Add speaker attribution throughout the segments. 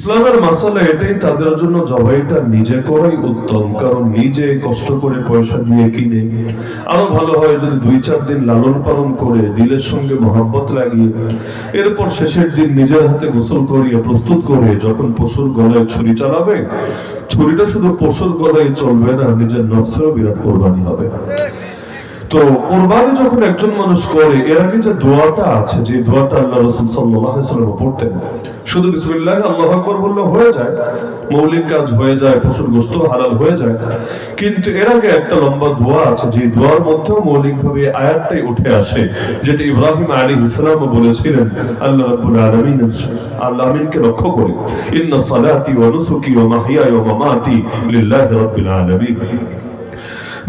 Speaker 1: ইসলামের মাসালা এটাই, তাদের জন্য জবাইটা নিজে করাই উত্তম, কারণ নিজে কষ্ট করে পয়সা দিয়ে কিনে আরো ভালো হয় যদি 2-4 দিন লালন পালন করে দিলের সঙ্গে মহব্বত লাগিয়ে এরপর শেষের দিন নিজের হাতে গোসল করিয়ে প্রস্তুত করে যখন পশুর গলায় ছুরি চালাবে, ছুরিটা শুধু পশুর গলায় চলবে না, নিজের নফসেও বিরাট কোরবানি হবে। তো কোরবানি যখন একজন মানুষ করে, এর আগে যে দোয়াটা আছে, যে দোয়াটা আল্লাহ রাসূল সাল্লাল্লাহু আলাইহি ওয়াসাল্লাম পড়তেন, শুধু বিসমিল্লাহ আল্লাহু আকবার বললে হয়ে যায়, মৌলিক কাজ হয়ে যায়, পশুর গোশত হালাল হয়ে যায়। কিন্তু এর আগে একটা লম্বা দোয়া আছে, যে দোয়ার মধ্যেও মৌলিকভাবে আয়াতটাই উঠে আসে, যেটা ইব্রাহিম আলাইহিস সালাম বলেছিলেন আল্লাহ রাব্বুল আলামিন, আল্লাহ আমিনকে লক্ষ্য করে, ইন্না সালাতি ওয়া নুসুকি ওয়া মাহইয়ায়া ওয়া মামাতি লিল্লাহি রাব্বিল আলামিন।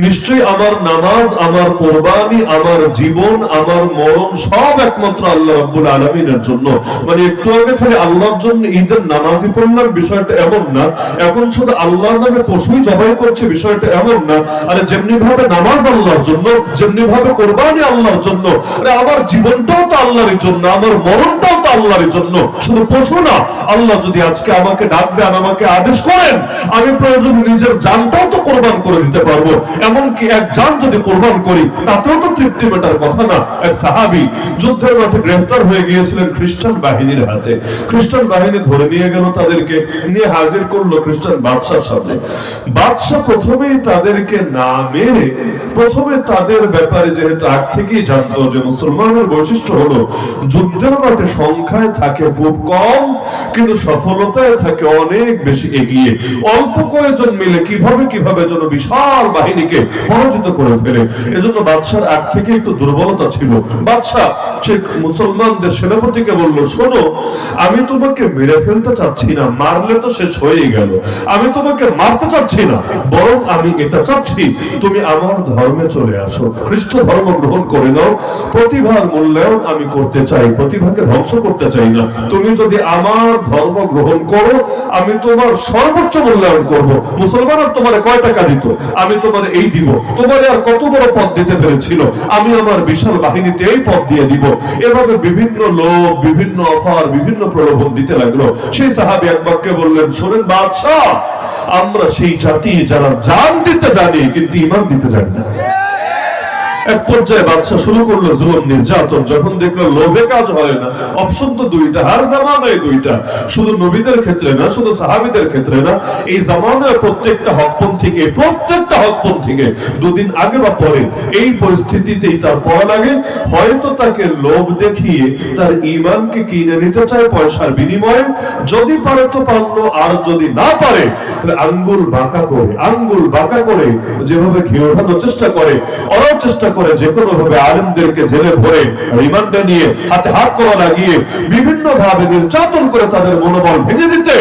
Speaker 1: নিশ্চয়ই আমার নামাজ, আমার কোরবানি, আমার জীবন, আমার মরণ সব একমাত্র আল্লাহ রাব্বুল আলামিনের জন্য। মানে একটু আগে খালি আল্লাহর জন্য ঈদের নামাজই পড়লাম, বিষয়টা এমন না। এখন শুধু আল্লাহর নামে পশুই জবাই করছে, বিষয়টা এমন না। আরে যেমনি ভাবে নামাজ আল্লাহর জন্য, যেমনি ভাবে কোরবানি আল্লাহর জন্য, আরে আমার জীবনটাও তো আল্লাহর জন্য, আমার মরণটাও তো আল্লাহর জন্য, শুধু পশু না। আল্লাহ যদি আজকে আমাকে ডাকবেন, আমাকে আদেশ করেন, আমি প্রয়োজন নিজের জানটাও তো কোরবান করে দিতে পারবো। এমনকি এক জান যদি কোরবান করি, তাতেও তো তৃপ্তি মেটার কথা না। এক সাহাবী যুদ্ধের মাঠে গ্রেফতার হয়ে গিয়েছিলেন খ্রিস্টান বাহিনীর হাতে। খ্রিস্টান বাহিনী ধরে নিয়ে গেল, তাদেরকে নিয়ে হাজির করলো খ্রিস্টান বাদশার সামনে। বাদশা প্রথমেই তাদেরকে না মেরে, প্রথমে তাদের ব্যাপারে যেহেতু আগ থেকেই জানতো যে মুসলমানের বৈশিষ্ট্য হলো যুদ্ধের মাঠে সংখ্যায় থাকে খুব কম, কিন্তু সফলতায় থাকে অনেক বেশি এগিয়ে। অল্প কয়েকজন মিলে কিভাবে যেন বিশাল বাহিনীকে পরাজিত করে ফেলে। এজন্য বাদশার আগ থেকে একটু দুর্বলতা ছিল। বাদশা সে মুসলমানদের সেনাপতিকে বলল, শোনো, আমি তোমাকে মেরে ফেলতে চাচ্ছি না, মারলে তো শেষ হয়ে গেল। আমি তোমাকে মারতে চাচ্ছি না, বরং আমি এটা চাচ্ছি তুমি আমার ধর্মে চলে আসো, খ্রিস্ট ধর্ম গ্রহণ করে নাও। প্রতিভার মূল্যায়ন আমি করতে চাই, প্রতিভাকে ধ্বংস করতে চাই না। তুমি যদি আমার ধর্ম গ্রহণ করো, আমি তোমার সর্বোচ্চ মূল্যায়ন করব। মুসলমান আর তোমার কয় টাকা দিত, আমি তোমার এই দিব। তোমার আর কত বড় পদ দিতে পেরেছিল, আমি আমার বিশাল বাহিনীতে এই পদ দিয়ে দিব। এভাবে বিভিন্ন লোক, বিভিন্ন অফার, বিভিন্ন প্রলোভন দিতে লাগলো। সেই সাহাবী এক বাক্যে বললেন, শোনেন বাদশাহ, আমরা সেই জাতি যারা জান দিতে জানি কিন্তু ঈমান দিতে জানি না। এক পর্যায়ে বাদশা শুরু করলো জুলুম নির্যাতন। যখন দেখলো লোভে কাজ হয় না, অপশন তো দুইটা, হার জামানায় দুইটা, শুধু নবীদের ক্ষেত্রে না, শুধু সাহাবীদের ক্ষেত্রে না, এই জামানায় প্রত্যেকটা হকপন্থীকে দুদিন আগে বা পরে এই পরিস্থিতিতেই তার পড়া লাগে, হয়তো তাকে লোভ দেখিয়ে তার ঈমানকে কিনে নিতে চায় পয়সার বিনিময়ে। যদি পারে তো পারলো, আর যদি না পারে তাহলে আঙ্গুল বাঁকা করে যেভাবে ঘি ওঠানোর চেষ্টা করে, ওরাও চেষ্টা করে যে কোনো ভাবে আলেমদেরকে জেলে ভরে রিমান্ডে নিয়ে হাতে হাত করা লাগিয়ে বিভিন্ন ভাবে নির্যাতন করে তাদের মনোবল ভেঙে দিতে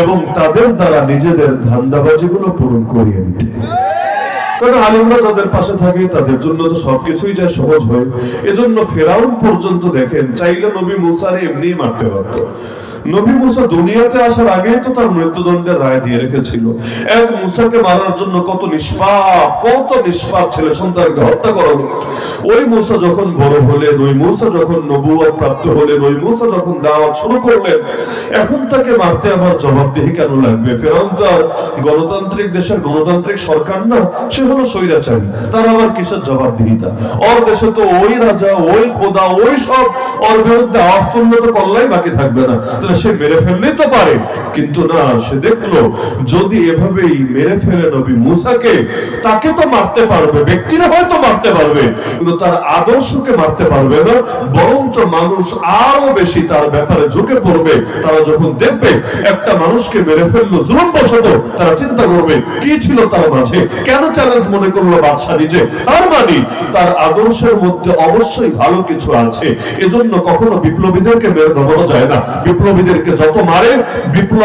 Speaker 1: এবং তাদের দ্বারা নিজেদের ধান্দাবাজিগুলো পূরণ করিয়ে দিতে। কারণ আলেমরা যাদের পাশে থাকে তাদের জন্য তো সবকিছুই যায় সহজ হয়। এজন্য ফেরাউন পর্যন্ত দেখেন চাইলে নবী মুসারে এমনি মারতে পারত। নবী মুসা দুনিয়াতে আসার আগেই তো তার মৃত্যুদণ্ডের রায় দিয়ে রেখেছিল। এক মুসাকে মারার জন্য কত নিষ্পাপ ছেলে সন্তানকে হত্যা করা হলো। ওই মুসা যখন বড় হলেন, ওই মুসা যখন নবুয়ত প্রাপ্ত হলেন, ওই মুসা যখন দাওয়াত শুরু করলেন, এখন তাকে মারতে আমার জবাবদিহি কেন লাগবে? ফেরাউন তো আর গণতান্ত্রিক দেশের গণতান্ত্রিক সরকার না, সে হলো স্বৈরাচারী। তার আবার কিসের জবাবদিহিতা? ওর দেশে তো ওই রাজা, ওই খোদা, ওই সব ওর বিরুদ্ধে আওয়াজ তুললে তো কল্লাই বাকি থাকবে না, সে মেরে ফেললেই তো পারে। কিন্তু না, সে দেখলো যদি এভাবেই মেরে ফেলে নবী মুসাকে, তাকে তো মারতে পারবে, ব্যক্তিরা হয়তো মারতে পারবে, কিন্তু তার আদর্শকে মারতে পারবে না। বরঞ্চ মানুষ আরো বেশি তার ব্যাপারে ঝুঁকে পড়বে। তারা যখন দেখবে একটা মানুষকে মেরে ফেললো জুলুম বশত, তারা চিন্তা করবে কি ছিল তার মাঝে, কেন চ্যালেঞ্জ মনে করলো বাদশা নিজে। তার মানে তার আদর্শের মধ্যে অবশ্যই ভালো কিছু আছে। এজন্য কখনো বিপ্লবীদেরকে মেরে দমানো যায় না। বিপ্লবীদেরকে যত মারে, বিপ্লব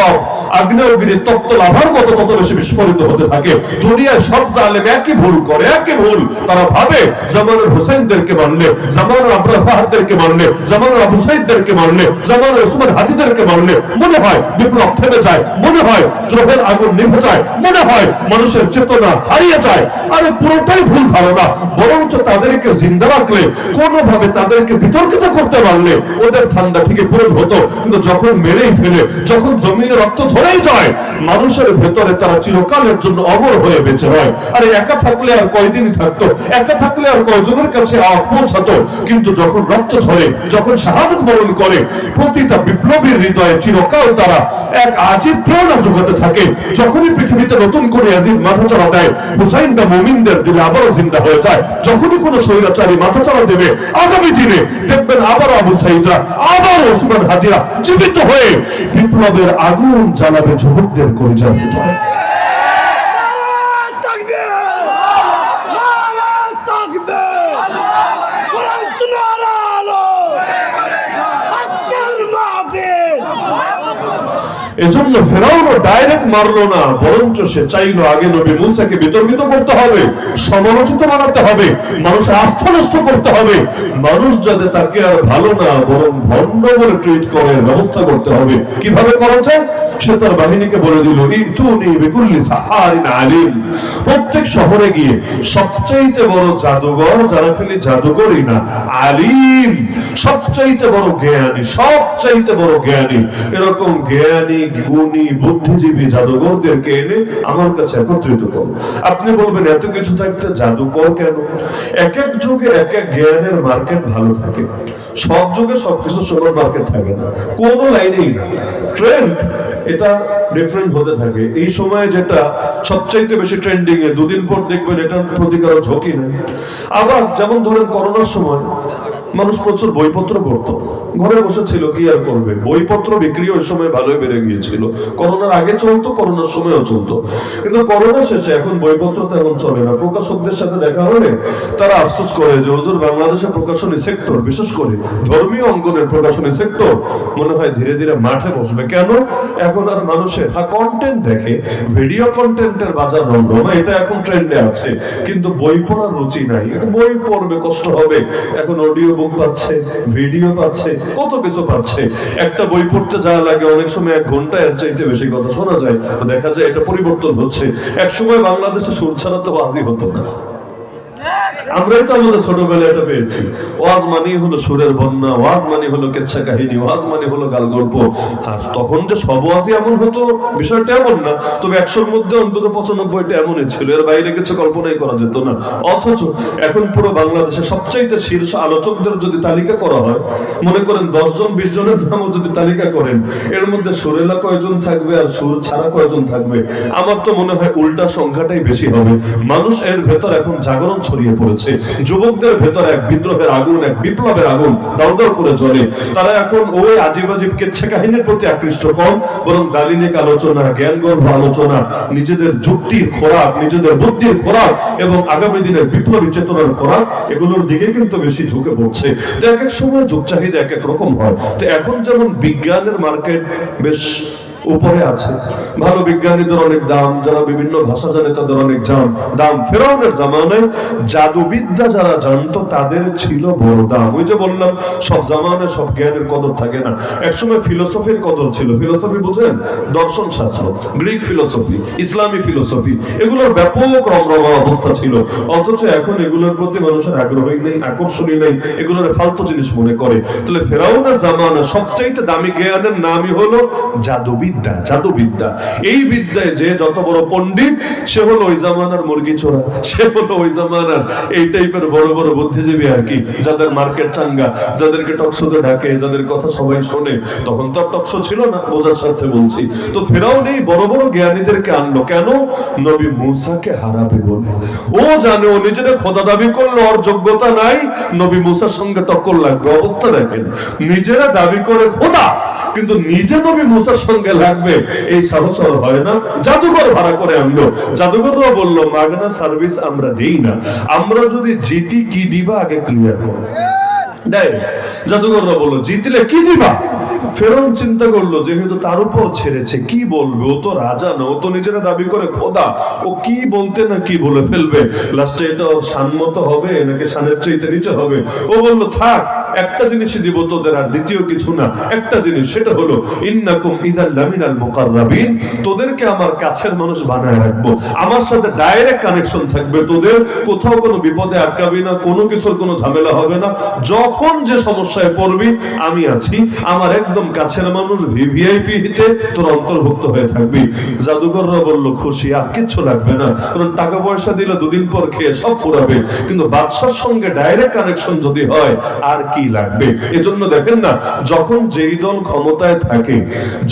Speaker 1: আগ্নেয়গিরির তপ্ত লাভার মতো তত বেশি বিস্ফোরিত হতে থাকে। দুনিয়ায় সব জালেম একই ভুল করে, একই ভুল। তারা ভাবে জামানের হোসেনদেরকে মারলে, জামানের আবরার ফাহাদদেরকে মারলে, জামানের আবু সাইদদেরকে মারলে, জামানের ওসমান হাদিদেরকে মারলে মনে হয় বিপ্লব থেমে যায়, মনে হয় দ্রোহের আগুন নিভে যায়, মনে হয় মানুষের চেতনা হারিয়ে যায়। আরে পুরোটাই ভুল ধারণা। বরঞ্চ তাদেরকে জিন্দা রাখলে, কোনোভাবে তাদেরকে বিতর্কিত করতে পারলে ওদের ঠান্ডা ঠিকই পূরণ হতো। কিন্তু যখন যখন মেরেই ফেলে, যখন জমিনে রক্ত ঝরেই যায়, মানুষের ভেতরে তারা চিরকালের জন্য অমর হয়ে বেঁচে হয়। আরে একা থাকলে আর কয়দিনই থাকতো, একা থাকলে আর কয়জনের কাছে পৌঁছাতো, কিন্তু যখন রক্ত ঝরে, যখন শাহাদাত বরণ করে, প্রতিটা বিপ্লবীর হৃদয়ে চিরকাল তারা এক আজীব প্রেরণা যোগাতে থাকে। যখনই পৃথিবীতে নতুন করে আজিজ মাথাচাড়া দেয়, হুসাইন বা মুমিনদের দিলে আবারও জিন্দা হয়ে যায়। যখনই কোনো স্বৈরাচারী মাথাচাড়া দেবে, আগামী দিনে দেখবেন আবার আবু সাইদরা, আবার ওসমান হাদিরা জীবিত হয়ে বিপ্লবের আগুন জ্বালাবে যুবকদের কলিজার ভিতরে। এজন্য ফেরাউনও ডাইরেক্ট মারলো না, বরঞ্চ সে চাইলো আগে নবী মুসাকে বিতর্কিত করতে হবে, সমালোচিত বানাতে হবে, মানুষের আস্থা নষ্ট করতে হবে, মানুষ যাতে তাকে আর ভালো না বরং ভণ্ড বলে ট্রিট করে ব্যবস্থা করতে হবে। কিভাবে করা যায়? সে তার বাহিনীকে বলে দিল, ইতুনি বিকুল্লি সাহারিন আলিম, প্রত্যেক শহরে গিয়ে সবচাইতে বড় জাদুঘর, যারা খালি জাদুঘরই না, আলিম, সবচাইতে বড় জ্ঞানী, সবচাইতে বড় জ্ঞানী, এরকম জ্ঞানী গুণী বুদ্ধিজীবী জাদুঘরদেরকে এনে আমার কাছে একত্রিত করো। আপনি বলবেন এত কিছু থাকতে জাদুকর কেন? এক এক যুগে এক এক জ্ঞানের মার্কেট ভালো থাকে, সব যুগে সবকিছু সবার মার্কেট থাকে না, কোন লাইনেই না। ট্রেন্ড এটা ডিফারেন্ট হতে থাকে। এই সময়ে যেটা সবচাইতে বেশি ট্রেন্ডিং এ, দুদিন পর দেখবেন এটার প্রতি কারো ঝোঁকি নেই। আবার যেমন ধরেন করোনার সময় মানুষ প্রচুর বইপত্র পড়তো, ঘরে বসে ছিল, কি আর করবে, বইপত্র বিক্রি ওই সময় ভালোই বেড়ে গিয়েছিল। করোনার আগে চলতো, করোনার সময়ও চলতো, কিন্তু করোনা শেষে এখন বইপত্র তেমন চলে না। প্রকাশকদের সাথে দেখা হলে তারা আফসোস করে যে হুজুর বাংলাদেশের প্রকাশনী সেক্টর, বিশেষ করে ধর্মীয় অঙ্গনের প্রকাশনী সেক্টর মনে হয় ধীরে ধীরে মাঠে বসবে। কেন? এখন আর মানুষের কন্টেন্ট দেখে, ভিডিও কন্টেন্টের বাজার রমরমা, এটা এখন ট্রেন্ডে আছে, কিন্তু বই পড়ার রুচি নাই। বই পড়বে কষ্ট হবে, এখন অডিও বুক পাচ্ছে, ভিডিও পাচ্ছে, কত কিছু পাচ্ছে। একটা বই পড়তে যাওয়া লাগে অনেক সময় 1 ঘন্টা, এর চাইতে বেশি কথা শোনা যায়। দেখা যায় এটা পরিবর্তন হচ্ছে। এক সময় বাংলাদেশে সুর ছাড়া তো ওয়াজই হতো না, আমরাই তো আমাদের ছোটবেলায় এটা পেয়েছি। ওয়াজ মানে হলো সুরের বন্যা, ওয়াজ মানে হলো কেচ্ছা কাহিনী, ওয়াজ মানে হলো গাল গল্প। আর তখন যে সব ওয়াজই এমন হতো বিষয়টা এমন না, তবে 100-র মধ্যে অন্তত 95টা এমনই ছিল, এর বাইরে কিছু কল্পনাই করা যেত না। অথচ এখন পুরো বাংলাদেশে সবচাইতে শীর্ষ আলোচকদের যদি তালিকা করা হয়, মনে করেন 10 জন 20 জনের নামও যদি তালিকা করেন, এর মধ্যে সুরেলা কয়জন থাকবে আর সুর ছাড়া কয়জন থাকবে? আমার তো মনে হয় উল্টা সংখ্যাটাই বেশি হবে। মানুষ এর ভেতর এখন জাগরণ ছড়িয়ে পড়েছে। যুবকদের ভেতর এক বিদ্রোহের আগুন, এক বিপ্লবের আগুন দাউ দাউ করে জ্বলে। তারা এখন ওই আজিব আজিব কেচ্ছা কাহিনীর প্রতি আকৃষ্ট কম, বরং দালিলিক আলোচনা, জ্ঞানগর্ভ আলোচনা, নিজেদের যুক্তির খোরাক, নিজেদের বুদ্ধির খোরাক এবং আগামী দিনের বিপ্লবী চেতনার খোরাক, এগুলোর দিকে কিন্তু বেশি ঝুঁকে পড়ছে। এক এক সময় যুগ চাহিদা এক এক রকম হয়। তো এখন যেমন বিজ্ঞানের মার্কেট বেশ উপরে আছে, ভালো বিজ্ঞানীদের অনেক দাম, যারা বিভিন্ন ভাষা জানে তাদের অনেক দাম। ফেরাউনের জামানায় জাদুবিদ্যা যারা জানতো তাদের ছিল বড় দাম। ওই যে বললাম সব জামানায় সব জ্ঞানের কদর থাকে না। একসময় ফিলোসফির কদর ছিল। ফিলোসফি বুঝেন? দর্শন শাস্ত্র, গ্রিক ফিলোসফি, ইসলামী ফিলোসফি, এগুলোর ব্যাপক রমরমা অবস্থা ছিল। অথচ এখন এগুলোর প্রতি মানুষের আগ্রহই নেই, আকর্ষণই নেই, এগুলোর ফালতু জিনিস মনে করে। তাহলে ফেরাউনের জামানা সবচাইতে দামি জ্ঞানের নামই হলো জাদুবিদ্যা। জাদুবিদ্যা, এই বিদ্যায় যে যত বড় পণ্ডিত, সে হলো ওই জামানার মুরগি চোরা, সে হলো ওই জামানার এই টাইপের বড় বড় বুদ্ধিজীবী আর কি, যাদের মার্কেট চাঙ্গা, যাদেরকে টকশোতে ডাকে, যাদের কথা সবাই শোনে। তখন তো টকশো ছিল না, বোঝার সাথে বলছি। তো ফেরাউন এই বড় বড় জ্ঞানীদেরকে আনলো কেন? নবী মুসাকে হারাবে বলে। ও জানে ও নিজেকে খোদা দাবি করলে ওর যোগ্যতা নাই, নবী মুসার সঙ্গে টক্কর লাগবে। অবস্থা দেখেন, নিজেরা দাবি করে খোদা, কিন্তু নিজে নবী মুসার সঙ্গে লাগবে, এই সাহস আর হয় না। জাদুঘর ভাড়া করে আনলো। জাদুঘররা বললো মাগনা সার্ভিস আমরা দেই না, আমরা যদি জিতি কি দিবা আগে ক্লিয়ার করো। জাদুঘররা বললো জিতলে কি দিবা? ফেরাউন চিন্তা করলো যেহেতু তার উপর ছেড়েছে, কি বলবে? ও তো রাজা না, ও তো নিজেরা দাবি করে খোদা, ও কি বলতে না কি বলে ফেলবে। লাস্টে এটা ওর শানমত হবে নাকি শানের চাইতে নিচে হবে? ও বললো থাক, একটা জিনিসই দিব তোদের, আর দ্বিতীয় কিছু না। একটা জিনিস, সেটা হলো ইন্নাকুম ইযাল লামিনাল মুকাররাবিন, তোদেরকে আমার কাছের মানুষ বানায় রাখবো, আমার সাথে ডাইরেক্ট কানেকশন থাকবে তোদের, কোথাও কোনো বিপদে আটকাবি না, কোনো কিছুর কোনো ঝামেলা হবে না। যখন কখন যে সমস্যায় পড়বি আমি আছি, আমার একদম কাছের মানুষ ভিভিআইপি হিতে তোর অন্তর্ভুক্ত হয়ে থাকবি। জাদুঘররা বলল খুশি, আর কিচ্ছু লাগবে না, কারণ টাকা পয়সা দিলে দুদিন পর খেয়ে সব ফুরাবে, কিন্তু বাদশার সঙ্গে ডাইরেক্ট কানেকশন যদি হয় আর কি লাগবে। এজন্য দেখেন না, যখন যেই দল ক্ষমতায় থাকে,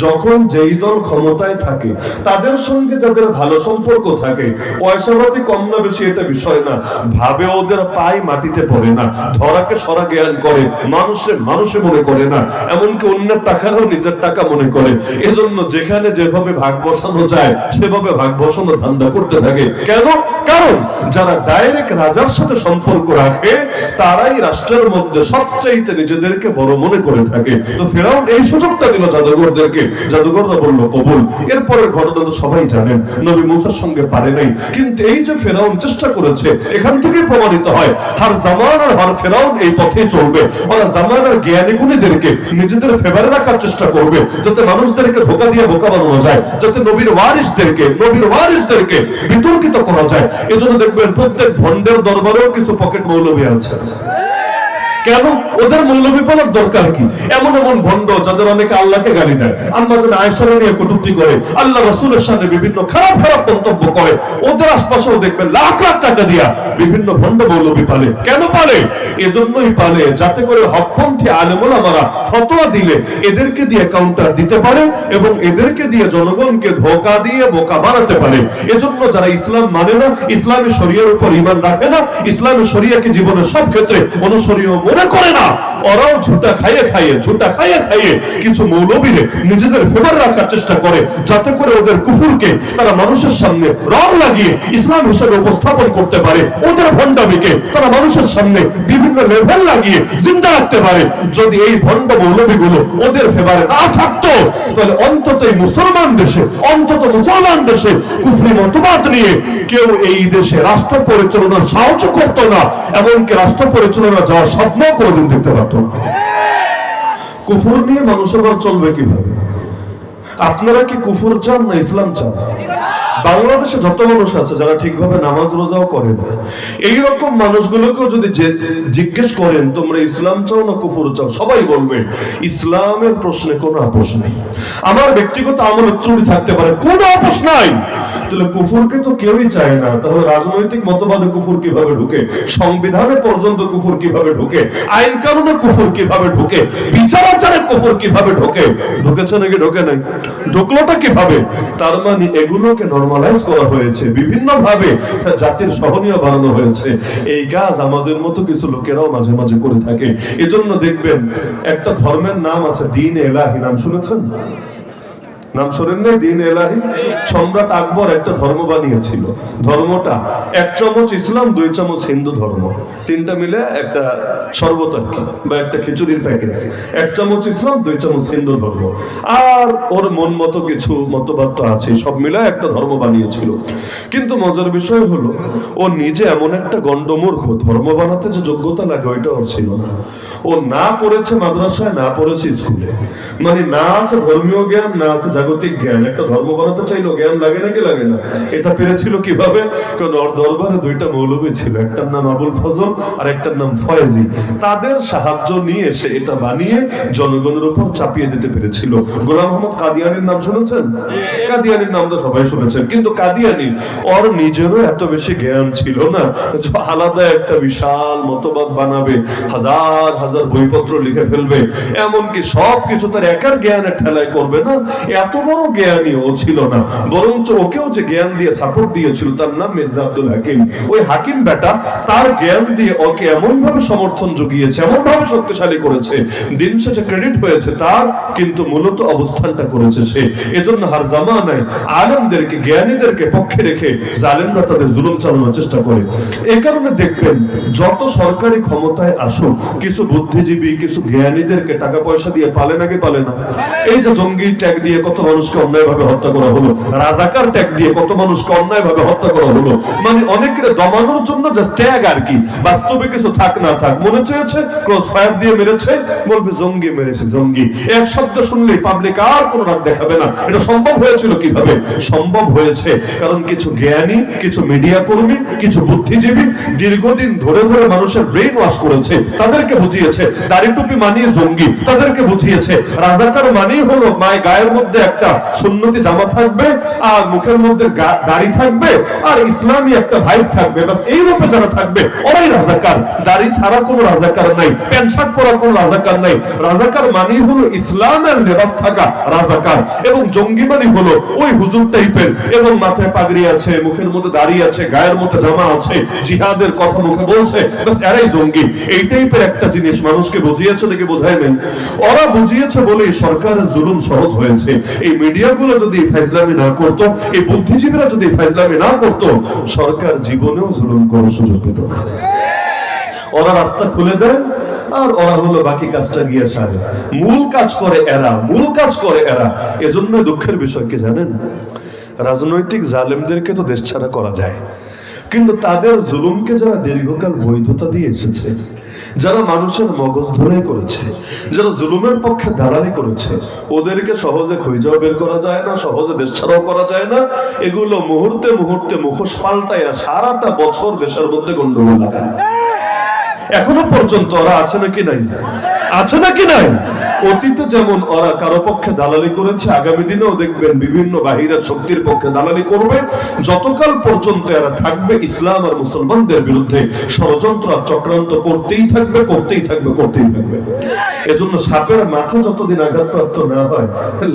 Speaker 1: যখন যেই দল ক্ষমতায় থাকে তাদের সঙ্গে যাদের ভালো সম্পর্ক থাকে, পয়সাপাতি কম না বেশি এটা বিষয় না, ভাবে ওদের পায় মাটিতে পড়ে না, ধরাকে সরা জ্ঞান করে, মানুষে মনে করে না, এমনকি অন্যের টাকারও নিজের টাকা মনে করে। এজন্য যেখানে যেভাবে ভাগ বসানো যায় সেভাবে ভাগ বসানো ধান্দা করতে থাকে। কেন? কারণ যারা ডাইরেক্ট রাজার সাথে সম্পর্ক রাখে তারাই রাষ্ট্রের মধ্যে সবচাইতে নিজেদেরকে বড় মনে করে থাকে। তো ফেরাউন এই সুযোগটা দিল জাদুঘরদেরকে, জাদুঘররা বলল কবুল। এরপরের ঘটনা তো সবাই জানেন, নবী মুসার সঙ্গে পারে নাই, কিন্তু এই যে ফেরাউন চেষ্টা করেছে, এখান থেকে প্রমাণিত হয় হার জামান আর হার ফেরাউন এই পথে চলবে। ওরা জামানার জ্ঞানী গুণীদেরকে নিজেদের ফেভারে রাখার চেষ্টা করবে, যাতে মানুষদেরকে ধোঁকা দিয়ে বোকা বানানো যায়, যাতে নবীর ওয়ারিসদেরকে বিতর্কিত করা যায়। এজন্য দেখবেন প্রত্যেক ভণ্ডের দরবারেও কিছু পকেট মৌলবী আছে। কেন? ওদের মৌলবী পালার দরকার কি? এমন এমন ভণ্ড যাদের অনেকে আল্লাহকে গালি দেয়, আম্মাজান আয়েশাকে নিয়ে কটূক্তি করে, আল্লাহ রাসূলের সামনে বিভিন্ন খারাপ খারাপ মন্তব্য করে, ওদের আশপাশেও দেখবেন লাখ লাখ টাকা দিয়া বিভিন্ন ভণ্ড মৌলবী পালে। কেন পালে? এজন্যই পালে যাতে করে হকপন্থী আলেম ওলামারা ফতোয়া দিলে এদেরকে দিয়ে কাউন্টার দিতে পারে এবং এদেরকে দিয়ে জনগণকে ধোঁকা দিয়ে বোকা বানাতে পারে। এজন্য যারা ইসলাম মানে না, ইসলামী শরিয়ার উপর ঈমান রাখে না, ইসলামী শরিয়াকে জীবনের সব ক্ষেত্রে অনুসরণীয় মনে করে না, ওরাও ঝুটা খাইয়ে কিছু মৌলবীরে নিজেদের ফেভার রাখার চেষ্টা করে, যাতে করে ওদের কুফুরকে তারা মানুষের সামনে রং লাগিয়ে ইসলাম হিসেবে উপস্থাপন করতে পারে, ওদের ভণ্ডামিকে তারা মানুষের সামনে বিভিন্ন লেভেল লাগিয়ে জিন্দা রাখতে পারে। যদি এই ভণ্ড মৌলবীগুলো ওদের ফেভারে না থাকতো, তাহলে অন্তত মুসলমান দেশে কুফরি মতবাদ নিয়ে কেউ এই দেশে রাষ্ট্র পরিচালনার সাহায্য করতো না, এমনকি রাষ্ট্র পরিচালনা যাওয়ার স্বপ্ন কোনদিন দেখতে পারত না। কুফর নিয়ে মানুষের ঘর চলবে কিভাবে? আপনারা কি কুফর চান না ইসলাম চান? বাংলাদেশে যত মানুষ আছে যারা ঠিকভাবে নামাজ রোজাও করে না, এইরকম মানুষগুলোকেও যদি জিজ্ঞেস করেন তোমরা ইসলাম চাও না কুফর চাও, সবাই বলবে ইসলামের প্রশ্নে কোনো আপোষ নেই। আমার ব্যক্তিগত আমলের ত্রুটি থাকতে পারে, কোনো আপোষ নাই। তাহলে কুফরকে তো কেউই চায় না, তাহলে রাজনৈতিক মতবাদে কুফর কিভাবে ঢুকে, সংবিধানে পর্যন্ত কুফর কিভাবে ঢুকে, আইন কানুনে কুফর কিভাবে ঢুকে, বিচার আচারে কুফর কিভাবে ঢুকে? ঢুকেছে নাকি ঢোকে নাই? ঢুকলোটা কিভাবে? তার মানে এগুলোকে নরমালাইজ করা হয়েছে, বিভিন্ন ভাবে জাতির সহনীয় বানানো হয়েছে। এই কাজ আমাদের মতো কিছু লোকেরাও মাঝে মাঝে করে থাকে। এজন্য দেখবেন একটা ধর্মের নাম আছে দ্বীন এলাহি, নাম শুনেছেন? নাম শোনেন নাই? দ্বীন এলাহি। সম্রাট আকবর একটা ধর্ম বানিয়েছিল, ধর্মটা 1 চামচ ইসলাম 2 চামচ হিন্দু ধর্ম, তিনটা মিলে একটা শরবত আর কি, বা একটা খিচুড়ির প্যাকেজ। 1 চামচ ইসলাম 2 চামচ হিন্দু ধর্ম, আর ওর মন মতো কিছু মতবাদ তো আছে, সব মিলে একটা ধর্ম বানিয়েছিল। কিন্তু মজার বিষয় হলো ও নিজে এমন একটা গন্ডমূর্খ, ধর্ম বানাতে যে যোগ্যতা লাগে ওইটা ওর ছিল না। ও না পড়েছে মাদ্রাসায়, না পড়েছে স্কুলে, মানে না আছে ধর্মীয় জ্ঞান, না আছে জাগতিক জ্ঞান। একটা ধর্ম বানাতে চাইলো, জ্ঞান লাগে নাকি লাগে না? এটা পেরেছিল কিভাবে? কারণ ওর দরবারে 2টা মৌলবী ছিল, একটার নাম আবুল ফজল আর একটার নাম ফয়েজি। তাদের সাহায্য নিয়ে সে এটা বানিয়ে জনগণের উপর চাপিয়ে দিতে পেরেছিল। গোলাম মোহাম্মদ কাদিয়ানির নাম শুনেছেন? কাদিয়ানির নাম তো সবাই শুনেছেন, কিন্তু কাদিয়ানি ওর নিজেরও এত বেশি জ্ঞান ছিল না যে আলাদা একটা বিশাল মতবাদ বানাবে, হাজার হাজার বইপত্র লিখে ফেলবে, এমনকি সবকিছু তার একার জ্ঞানের ঠেলায় করবে না। এত বড় জ্ঞানী ও ছিল না, বরঞ্চ ওকেও যে জ্ঞান দিয়ে সাপোর্ট দিয়েছিল তার নাম মির্জা আব্দুল হাকিম। ওই হাকিম বেটা তার জ্ঞান দিয়ে ওকে এমন ভাবে সমর্থন জুগিয়েছে, এমন ভাবে শক্তিশালী করেছে, দিন শেষে ক্রেডিট হয়েছে তার, কিন্তু মূলত অবস্থানটা করেছে সে। এজন্য হার জামানায় আলেমদেরকে, জ্ঞানীদেরকে পক্ষে রেখে জালেমরা তাদের জুলুম চালানোর চেষ্টা করে। এই কারণে দেখবেন যত সরকারি ক্ষমতায় আসুক, কিছু বুদ্ধিজীবী, কিছু জ্ঞানীদেরকে টাকা পয়সা দিয়ে পালে নাকি পালে না? এই যে জঙ্গি ট্যাগ দিয়ে কত কত মানুষকে অন্যায়ভাবে হত্যা করা হলো, রাজাকার ট্যাগ দিয়ে কত মানুষকে অন্যায়ভাবে হত্যা করা হলো। মানে অনেকের দমানোর জন্য জাস্ট ট্যাগ আর কি, বাস্তবে কিছু থাক না থাক, মনে চেয়েছে ক্রস ফায়ার দিয়ে মেরেছে, বলবে জঙ্গি মেরেছে জঙ্গি, এক শব্দ শুনলেই পাবলিক আর কোনো রাগ দেখাবে না। এটা সম্ভব হয়েছিল কিভাবে? সম্ভব হয়েছে কারণ কিছু জ্ঞানী, কিছু মিডিয়া কর্মী, কিছু বুদ্ধিজীবী দীর্ঘদিন ধরে ধরে মানুষের ব্রেন ওয়াশ করেছে, তাদেরকে বুঝিয়েছে দাড়ি টুপি মানিয়ে জঙ্গি, তাদেরকে বুঝিয়েছে রাজাকার মানেই হলো মায়ের গায়ের মধ্যে একটা সুন্নতি জামা থাকবে আর মুখের মধ্যে দাড়ি থাকবে আর ইসলামী একটা ভাইব থাকবে, বাস এই রূপে যারা থাকবে ওরাই রাজাকার। দাড়ি ছাড়া কোনো রাজাকার নাই, প্যান্ট শার্ট পরা কোনো রাজাকার নাই। রাজাকার মানেই হলো ইসলামের লেবাস থাকা রাজাকার, এবং জঙ্গি মানে হলো ওই হুজুর টাইপের, এবং মাথায় পাগড়ি আছে, মুখের মধ্যে দাড়ি আছে, গায়ের মধ্যে জামা আছে, জিহাদের কথা মুখে বলছে, বাস এরাই জঙ্গি। এই টাইপের একটা জিনিস মানুষকে বুঝিয়েছে নাকি বোঝায় নাই? ওরা বুঝিয়েছে বলেই সরকারের জুলুম সহজ হয়েছে। এই মিডিয়াগুলো যদি ফাইজলামি না করতো, এই বুদ্ধিজীবীরা যদি ফাইজলামি না করতো, সরকার জীবনেও জুলুম করার সুযোগ পেত না। ওরা রাস্তা খুলে দেয় আর ওরা হলো বাকি কাজটা গিয়ে সারে। মূল কাজ করে এরা, মূল কাজ করে এরা। এজন্য দুঃখের বিষয় কি জানেন, রাজনৈতিক জালেমদেরকে তো দেশ ছাড়া করা যায়, কিন্তু তাদের জুলুমকে যারা দীর্ঘকাল বৈধতা দিয়ে এসেছে, যারা মানুষের মগজ ধরে করেছে, যারা জুলুমের পক্ষে দালালি করেছে, ওদেরকে সহজে খুঁজেও বের করা যায় না, সহজে দেশ ছাড়াও করা যায় না। এগুলো মুহূর্তে মুহূর্তে মুখোশ পাল্টাইয়া সারাটা বছর দেশের মধ্যে গন্ডগোল লাগায়। এখনো পর্যন্ত ওরা আছে নাকি নাই? আছে নাকি নাই? অতীতে যেমন ওরা কারো পক্ষে দালালি করেছে, আগামী দিনেও দেখবেন বিভিন্ন বাহিরের শক্তির পক্ষে দালালি করবে। যতকাল পর্যন্ত এরা থাকবে ইসলাম আর মুসলমানদের বিরুদ্ধে ষড়যন্ত্র চক্রান্ত করতেই থাকবে, করতেই থাকবে, করতেই থাকবে। এজন্য সাপের মাথা যতদিন আঘাতপ্রাপ্ত না হয়,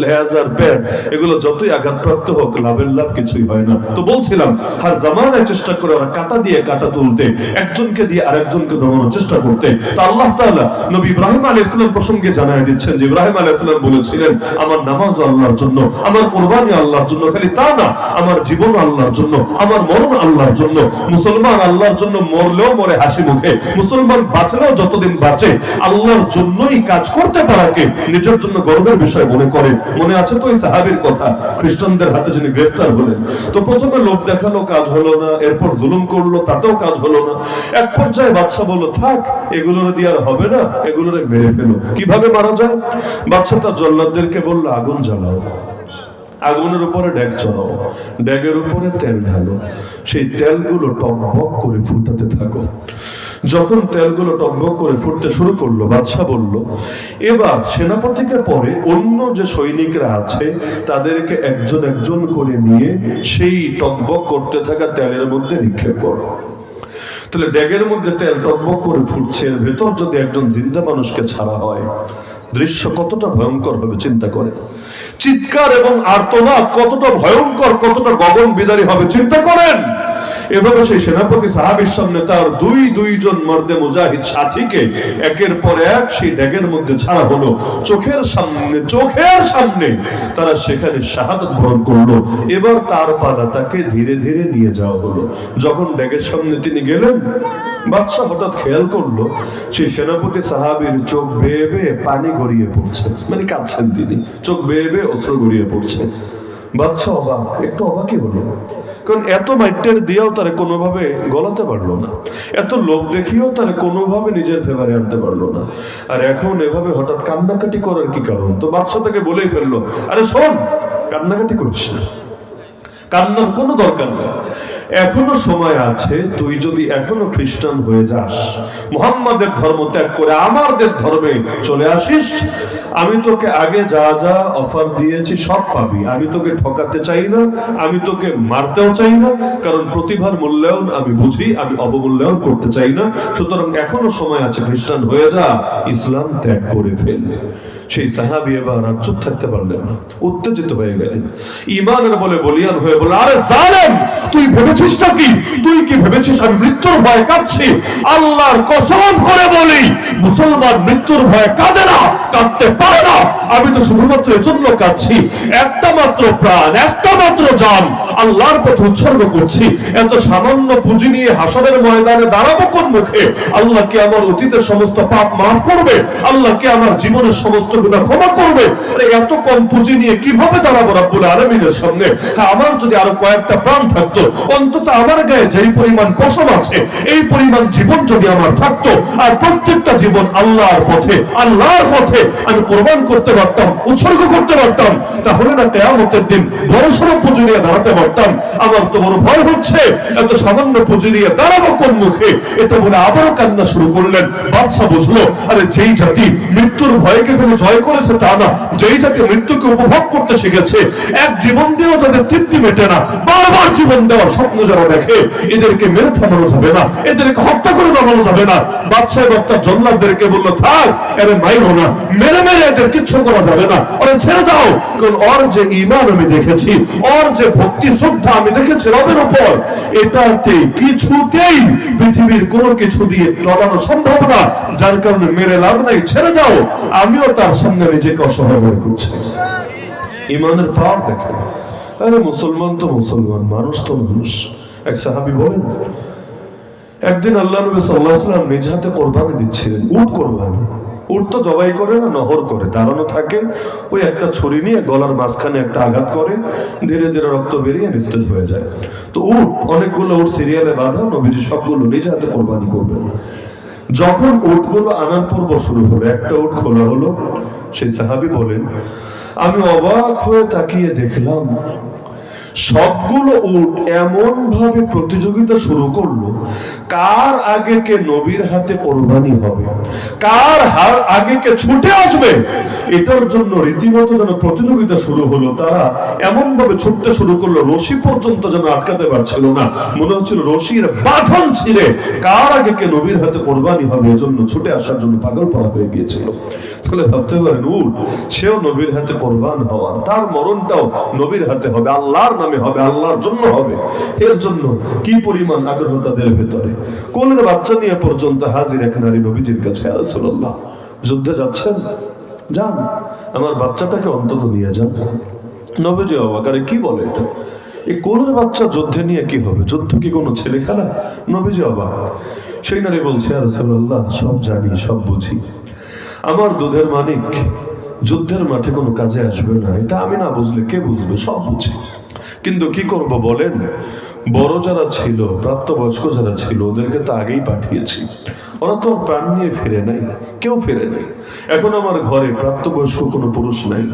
Speaker 1: লেজ আর পেট এগুলো যতই আঘাতপ্রাপ্ত হোক, লাভের লাভ কিছুই হয় না। তো বলছিলাম, হার জামানায় চেষ্টা করে ওরা কাঁটা দিয়ে কাঁটা তুলতে, একজনকে দিয়ে আরেকজনকে দমানোর চেষ্টা করতে। তো আল্লাহ তাআলা নবী ইব্রাহিম আলাইহিস সালাম প্রসঙ্গে জানায় দিচ্ছেন যে ইব্রাহিম আলাইহিস সালাম বলেছিলেন, আমার নামাজ আল্লাহর জন্য, আমার কুরবানি আল্লাহর জন্য, খালি তা না, আমার জীবন আল্লাহর জন্য, আমার মরণ আল্লাহর জন্য। মুসলমান আল্লাহর জন্য মরলেও মরে হাসি মুখে, মুসলমান বাঁচলেও যতদিন বাঁচে আল্লাহর জন্যই কাজ করতে পারাকে নিজের জন্য গর্বের বিষয় মনে করে। মনে আছে তো ওই সাহাবীর কথা, খ্রিস্টানদের হাতে যিনি গ্রেফতার হলেন। তো প্রথমে লোভ দেখালো, কাজ হলো না, এরপর জুলুম করলো, তাতেও কাজ হলো না। এক পর্যায়ে বাদশা বলল, থাক, এগুলোর দিয়ে আর হবে না, এগুলোরে মেরে ফেলো। কিভাবে মারা যায়? বাদশা তার জল্লাদদেরকে বলল, আগুন জ্বালাও, আগুনের উপরে ড্যাগ চড়াও, ড্যাগের উপরে তেল ঢালো, সেই তেলগুলো টকবক করে ফুটাতে থাকো। যখন তেলগুলো টকবক করে ফুটতে শুরু করলো, বাদশা বলল, এবার সেনাপতিকে পরে অন্য যে সৈনিকরা আছে তাদেরকে একজন একজন করে নিয়ে সেই টকবক করতে থাকা তেলের মধ্যে নিক্ষেপ করো। তাহলে ড্যাগের মধ্যে তেল টকবক করে ফুটছে, এর ভেতর যদি একজন জিন্দা মানুষকে ছাড়া হয়, দৃশ্য কতটা ভয়ঙ্কর হবে চিন্তা করে। চিৎকার এবং আর্তনাদ কতটা ভয়ঙ্কর, কতটা গগন বিদারী হবে চিন্তা করেন। এভাবে সেই সেনাপতি সাহাবীর সামনে তার দুইজন মর্দে মুজাহিদ সাথীকে একের পর এক সেই ড্যাগের মধ্যে ছাড়া হলো। চোখের সামনে তারা সেখানে শাহাদাত বরণ করলো। এবার তার পালা তাকে ধীরে ধীরে নিয়ে যাওয়া হলো। যখন ড্যাগের সামনে তিনি গেলেন, বাদশা হঠাৎ খেয়াল করলো সেই সেনাপতি সাহাবীর চোখ বেয়ে বেয়ে পানি গড়িয়ে পড়ছে, মানে কাঁদছেন তিনি, চোখ বেয়ে বেয়ে অশ্রু গড়িয়ে পড়ছে। বাদশা অবাক, একটু অবাকই হলো, কারণ এত মাইটের দিয়েও তারা কোনোভাবে গলাতে পারলো না, এত লোভ দেখিয়েও তারা কোনোভাবে নিজের ফেভারে আনতে পারলো না। আর এখন এভাবে হঠাৎ কান্নাকাটি করার কি কারণ? তো বাদশা তাকে বলেই ফেললো, আরে শোন, কান্নাকাটি করিস না, কান্নার কোনো দরকার নেই, এখনো সময় আছে। তুই যদি এখনো খ্রিস্টান হয়ে যাস, মুহাম্মাদের ধর্ম ত্যাগ করে আমাদের ধর্মে চলে আসিস, আমি তোকে আগে যা যা অফার দিয়েছি সব পাবি। আমি তোকে ঠকাতে চাই না, আমি তোকে মারতেও চাই না, কারণ প্রতিভার মূল্যায়ন আমি বুঝি, আমি অবমূল্যায়ন করতে চাই না। সুতরাং এখনো সময় আছে, খ্রিস্টান হয়ে যা, ইসলাম ত্যাগ করে ফেল। সেই সাহাবী এবার আর চুপ থাকতে পারলেন না, উত্তেজিত হয়ে গেলেন, ঈমানের বলে বলিয়ান হয়ে বলে, আরে জালেম, তুই ভেবেছিসটা কি? তুই কি ভেবেছিস আমি মৃত্যুর ভয়ে কাঁদছি? আল্লাহর কসম করে বলি, মুসলমান মৃত্যুর ভয়ে কাঁদে না, কাঁদতে পারে না। আমি তো শুধুমাত্র এজন্য কাঁদছি, একটা মাত্র প্রাণ, একটা মাত্র জান আল্লাহর পথে উৎসর্গ করছি। এত সামান্য পুঁজি নিয়ে হাসরের ময়দানে দাঁড়াবো কোন মুখে? আল্লাহ কি আমার অতীতের সমস্ত পাপ মাফ করবে? আল্লাহ কি আমার জীবনের সমস্ত গুনাহ ক্ষমা করবে? এত কম পুঁজি নিয়ে কিভাবে দাঁড়াবো রব্বুল আলামিনের সামনে? আমার যদি আরো কয়েকটা প্রাণ থাকতো, অন্তত আমার গায়ে যেই পরিমাণ পশম আছে এই পরিমাণ জীবন যদি আমার থাকতো, আর প্রত্যেকটা জীবন আল্লাহর পথে আমি কোরবান করতে পারতাম, উৎসর্গ করতে পারতাম, তাহলে না কিয়ামতের দিন বড়সড় পুঁজি নিয়ে দাঁড়াতে পারতাম। আমার তো বড় ভয় হচ্ছে, এত সামান্য পুঁজি নিয়ে দাঁড়াবো কোন মুখে? এটা বলে আবারও কান্না শুরু করলেন। বাদশা বুঝলো, আরে যেই জাতি মৃত্যুর ভয়কে কোনো জয় করেছে তা না, যেই জাতি মৃত্যুকে উপভোগ করতে শিখেছে, এক জীবন দিয়েও যাদের তৃপ্তি মেটে না, বারবার জীবন দেওয়ার স্বপ্ন যারা দেখে, এদেরকে মেরে থামানো যাবে না, এদেরকে হত্যা করে নামানো যাবে না। বাদশাহ বক্তা জল্লাদদেরকে বললো, থাক, এরে মাইরো না, মেরে মেরে এদের কিচ্ছু করা যাবে না, ওরা ছেড়ে দাও। কারণ ওর যে ঈমান আমি দেখেছি, ওর যে ভক্তি শ্রদ্ধা আমি দেখেছি রবের উপর, এটাতে কিছুতেই পৃথিবীর কোনো কিছু দিয়ে টলানো সম্ভব না, যার কারণে মেরে লাভ নাই, ছেড়ে দাও। আমিও তার সামনে নিজেকে অসহায় মনে করছি। ঈমানের পাওয়ার দেখেন। আরে মুসলমান তো মুসলমান, মানুষ তো মানুষ। এক সাহাবী বলেন, একদিন আল্লাহ নবী সাল্লাল্লাহু আলাইহি ওয়াসাল্লাম নিজ হাতে কোরবানি দিচ্ছিলেন, উট কোরবানি। উট তো জবাই করে না, নহর করে, দাঁড়ানো থাকে। ওই একটা ছুরি নিয়ে গলার মাঝখানে একটা আঘাত করে, ধীরে ধীরে রক্ত বেরিয়ে নিস্তেজ হয়ে যায়। তো উট, অনেকগুলো উট সিরিয়ালে বাঁধা, নবীজি সবগুলো নিজ হাতে কোরবানি করবেন। যখন উটগুলো আনার পর্ব শুরু হলো, একটা উট খোলা হলো, সেই সাহাবী বলেন, আমি অবাক হয়ে তাকিয়ে দেখলাম সবগুলো উট এমন ভাবে প্রতিযোগিতা শুরু করলো, কার আগে কে নবীর হাতে কোরবানি হবে, কার আগে কে ছুটে আসবে, এটার জন্য রীতিমতো যেন প্রতিযোগিতা শুরু হলো। তারা এমন ভাবে ছুটতে শুরু করলো, রশি পর্যন্ত যেন আটকাতে পারছিল না, মনে হচ্ছিল রশির বাঁধন ছিঁড়ে কার আগে কে নবীর হাতে কোরবানি হবে, এজন্য ছুটে আসার জন্য পাগল পাড়া হয়ে গিয়েছিল। তাহলে ভাবতে পারেন, উট সেও নবীর হাতে কোরবান হওয়ার, তার মরণটাও নবীর হাতে হবে, আল্লাহর নামে হবে, আল্লাহর জন্য হবে। এর জন্য কি পরিমাণ আগ্রহ তাদের ভেতরে। কোলের বাচ্চা নিয়ে পর্যন্ত হাজির এক নারী নবীজির কাছে, ইয়া রাসূলুল্লাহ, যুদ্ধে যাচ্ছেন, যান, আমার বাচ্চাটাকে অন্তত নিয়ে যান। নবীজি অবাক, আরে কি বলে এটা? এই কোলের বাচ্চা যুদ্ধে নিয়ে কি হবে? যুদ্ধ কি কোনো ছেলে খেলা? নবীজি অবাক। সেই নারী বলছে, ইয়া রাসূলুল্লাহ, সব জানি, সব বুঝি, আমার দুধের মানিক যুদ্ধের মাঠে কোনো কাজে আসবে না, এটা আমি না বুঝলে কে বুঝবে? সব বুঝি, কিন্তু কি করব বলেন? বড় যারা ছিল, প্রাপ্তবয়স্ক যারা ছিল, ওদেরকে তো আগেই পাঠিয়েছি, ওরা তো প্রাণ নিয়ে ফিরে নাই, কেউ ফিরে নাই। এখন আমার ঘরে প্রাপ্তবয়স্ক কোনো পুরুষ নাই,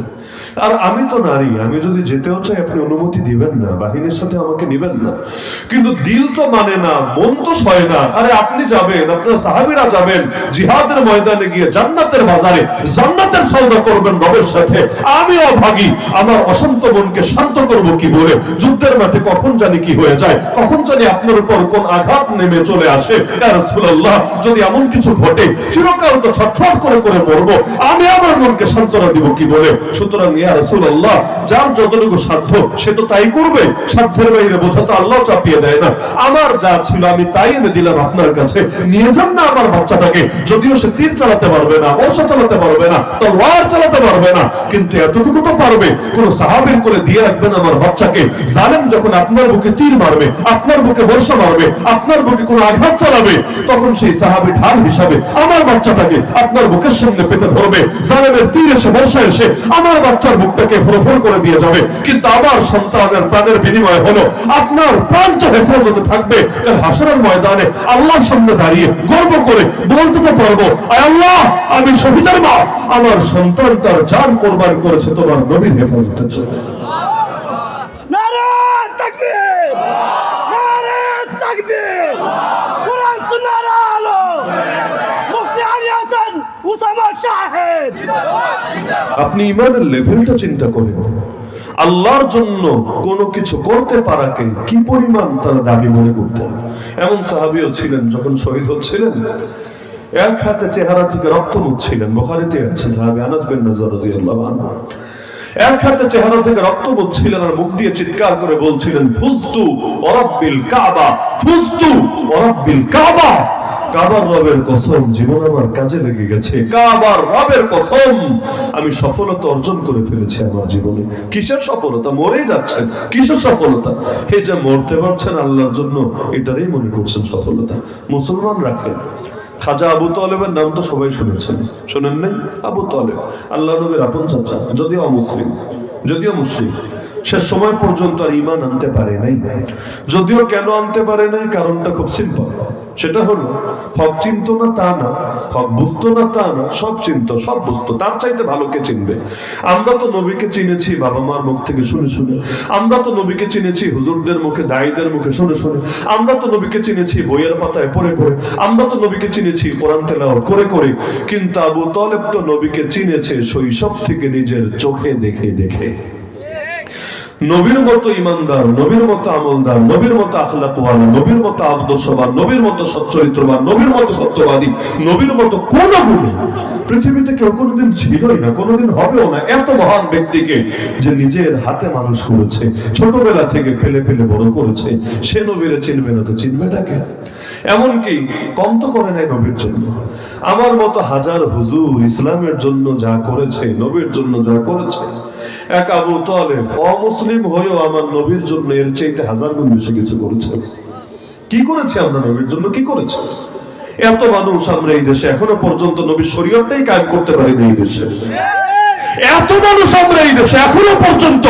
Speaker 1: আর আমি তো নারী, আমি যদি যেতেও চাই আপনি অনুমতি দিবেন না, বাহিনীর সাথে আমাকে নিবেন না। কিন্তু দিল তো মানে না, মন তো সয় না। আরে আপনি যাবেন, আপনার সাহাবীরা যাবেন জিহাদের ময়দানে গিয়ে জান্নাতের বাজারে জান্নাতের সওদা করবেন রবের সাথে, আমি অভাগী, আমার অশান্ত মনকে শান্ত করব কি বলে? যুদ্ধের মাঠে কখন জানি কি হয়ে যায়, কখন জানি আপনার উপর কোন আঘাত নেমে চলে আসে। ইয়া রাসূলুল্লাহ, যদি এমন কিছু ঘটে, চিরকাল তো ছটফট করে করে মরবো, আমি আমার মনকে সান্ত্বনা দিব কি বলে? সুতরাং ইয়া রাসূলুল্লাহ, যার যতটুকু সাধ্য সে তো তাই করবে, সাধ্যের বাইরে বোঝা তো আল্লাহ চাপিয়ে দেয় না। আমার যা ছিল আমি তাই এনে দিলাম আপনার কাছে, নিয়ে যান না আমার বাচ্চাটাকে। যদিও সে তীর চালাতে পারবে না, বর্ষা চালাতে পারবে না, তলোয়ার চালাতে পারবে না, কিন্তু এতটুকু তো পারবে, কোন সাহাবীর করে দিয়ে রাখবেন আমার বাচ্চাকে। জালেম যখন আপনার বুকে তীর মারবে, আপনার বুকে বর্ষা মারবে, আপনার বুকে কোনো আঘাত চালাবে, তখন সেই সাহাবী ঢাল হিসাবে আমার বাচ্চাটাকে আপনার বুকের সামনে পেতে ধরবে। জালেমের তীর এসে, বর্ষা এসে আমার বাচ্চার বুকটাকে ফোরফোর করে দিয়ে যাবে, কিন্তু আমার সন্তানের প্রাণের বিনিময় হলো আপনার প্রাণ তো হেফাজতে থাকবে। হাসরের ময়দানে আল্লাহর সামনে দাঁড়িয়ে গর্ব করে বলতে তো পারবো, আয় আল্লাহ, আমি শহীদের মা, আমার সন্তান তার জান কোরবান করেছে তোমার নবীর হেফাজতের জন্য। আপনি ইমানের লেভেলটা চিন্তা করেন, আল্লাহর জন্য কোনো কিছু করতে পারাকে কি পরিমাণ তারা দাবি মনে করতেন। এমন সাহাবীও ছিলেন, যখন শহীদ হচ্ছিলেন এক হাতে চেহারা থেকে রক্ত মুছছিলেন, বুখারীতে আছে, সাহাবী আনাস বিন নাযর রাদিয়াল্লাহু আনহু এক হাতে চেহারা থেকে রক্ত মুছছিলেন, আর মুখ দিয়ে চিৎকার করে বলছিলেন, ফুজতু ওয়া রাব্বিল কাবা, ফুজতু ওয়া রাব্বিল কাবা, কাবার রবের কসম, জীবন আমার কাজে লেগে গেছে। কাবার রবের কসম, আমি সফলতা অর্জন করে ফেলেছি আমার জীবনে। কিসের সফলতা? মরে যাচ্ছেন, কিসের সফলতা? এই যে মরতে পারছেন আল্লাহর জন্য, এটারই মনে করছেন সফলতা। মুসলমান রাখেন, খাজা আবু তালেবের নাম তো সবাই শুনেছেন, শোনেন নাই? আবু তালেব আল্লাহ নবীর আপন চাচা, যদিও অমুসলিম, যদিও মুশরিক, শেষ সময় পর্যন্ত আর ঈমান আনতে পারে নাই। যদিও কেন আনতে পারে নাই, কারণটা খুব সিম্পল। সেটা হলো হক চিনতো না তা না, হক বুঝতো না তা না, সব চিনতো, সব বুঝতো, তার চাইতে ভালো কে চিনবে? আমরা তো নবীকে চিনেছি বাবা মার মুখ থেকে শুনে শুনে, আমরা তো নবীকে চিনেছি হুজুরদের মুখে, দায়ীদের মুখে শুনে শুনে, আমরা তো নবীকে চিনেছি বইয়ের পাতায় পড়ে পড়ে, আমরা তো নবীকে চিনেছি কোরআন তেলাওয়াত করে করে। কিন্তু আবু তালেব তো নবীকে চিনেছে শৈশব থেকে নিজের চোখে দেখে দেখে। নবীর মতো ইমানদার, নবীর মতো আমলদার, নবীর মতো আখলাকওয়ালা, নবীর মতো আদর্শবান, নবীর মতো সচ্চরিত্রবান, নবীর মতো সত্যবাদী, নবীর মতো কোন গুণী পৃথিবীতে কেউ কোনোদিন ছিলই না, কোনোদিন হবেও না। এত মহান ব্যক্তিকে যে নিজের হাতে মানুষ করেছে, ছোটবেলা থেকে ফেলে ফেলে বড় করেছে, সে নবীরে চিনবে না তো চিনবেটাকে? এমনকি কম তো করে নাই নবীর জন্য। আমার মতো হাজার হুজুর ইসলামের জন্য যা করেছে, নবীর জন্য যা করেছে, এক আবু তালেব অমুসলিম হয়েও আমার নবীর জন্য এর চাইতে হাজার গুণ বেশি কিছু করেছে। কি করেছে আমরা নবীর জন্য? কি করেছে? এত মানুষ আমরা এই দেশে এখনো পর্যন্ত নবীর শরীয়তটাই কায়েম করতে পারিনি এই দেশে। এত মানুষ আমরা এই দেশে এখনো পর্যন্ত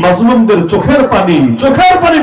Speaker 1: মাজলুমদের চোখের পানি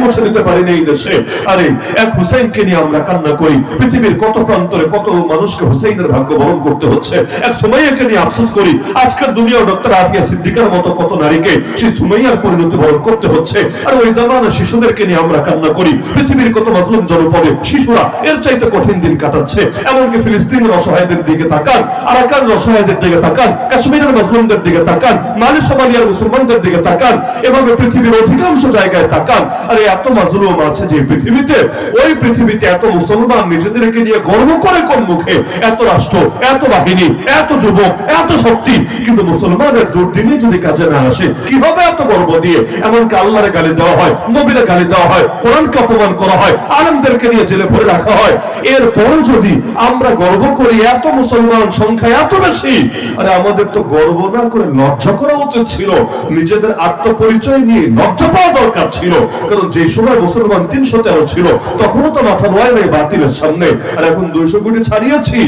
Speaker 1: মুছে দিতে পারিনি এই দেশে। আরে এক হুসাইনকে নিয়ে আমরা কান্না করি, পৃথিবীর কত প্রান্তরে কত মানুষকে হুসাইনের ভাগ্য বরণ করতে হচ্ছে। এক সুমাইয়াকে নিয়ে আফসোস করি, আজকের দুনিয়া ডক্টর আফিয়া সিদ্দিকার মতো কত নারীকে সেই সুমাইয়ার পরিণতি বরণ করতে হচ্ছে। আর ওই জামানা শিশুদেরকে নিয়ে আমরা কান্না করি, পৃথিবীর কত মাজলুম জনপদে শিশুরা এর চাইতে কঠিন দিন কাটাচ্ছে। এমনকি ফিলিস্তিনের অসহায়দের দিকে তাকান, আরাকানের অসহায়দের দিকে তাকান, কাশ্মীরের মাজলুমদের দিকে তাকান, মালি সোমালিয়ার মুসলমানদের দিকে তাকান, এভাবে পৃথিবীর অধিকাংশ জায়গায় তাকান। আরে এত মাজলুম আছে যে পৃথিবীতে, ওই পৃথিবীতে এত মুসলমান নিজেদেরকে নিয়ে গর্ব করে কোন মুখে? এত রাষ্ট্র, এত বাহিনী, এত যুবক, এত শক্তি, কিন্তু মুসলমানের দুর্দিনে যদি কাজে না আসে কিভাবে এত গর্ব দিয়ে? এমনকি আল্লাহরে গালি দেওয়া হয়, নবীরে গালি দেওয়া হয়, কোরআনকে অপমান করা হয়, আলেমদেরকে নিয়ে জেলে ভরে রাখা হয়। এরপরও যদি আমরা গর্ব করি এত মুসলমান সংখ্যা এত বেশি, আরে আমাদের তো গর্ব না করে লজ্জা করা উচিত ছিল। নিজেদের আত্মপরিচয় নিয়ে লজ্জা পাওয়া দরকার ছিল। কারণ যে সময় মুসলমান 313 ছিল তখনও তো মাথা নোয়াই নাই বাতিলের সামনে, আর এখন 200 কোটি ছাড়িয়েছি।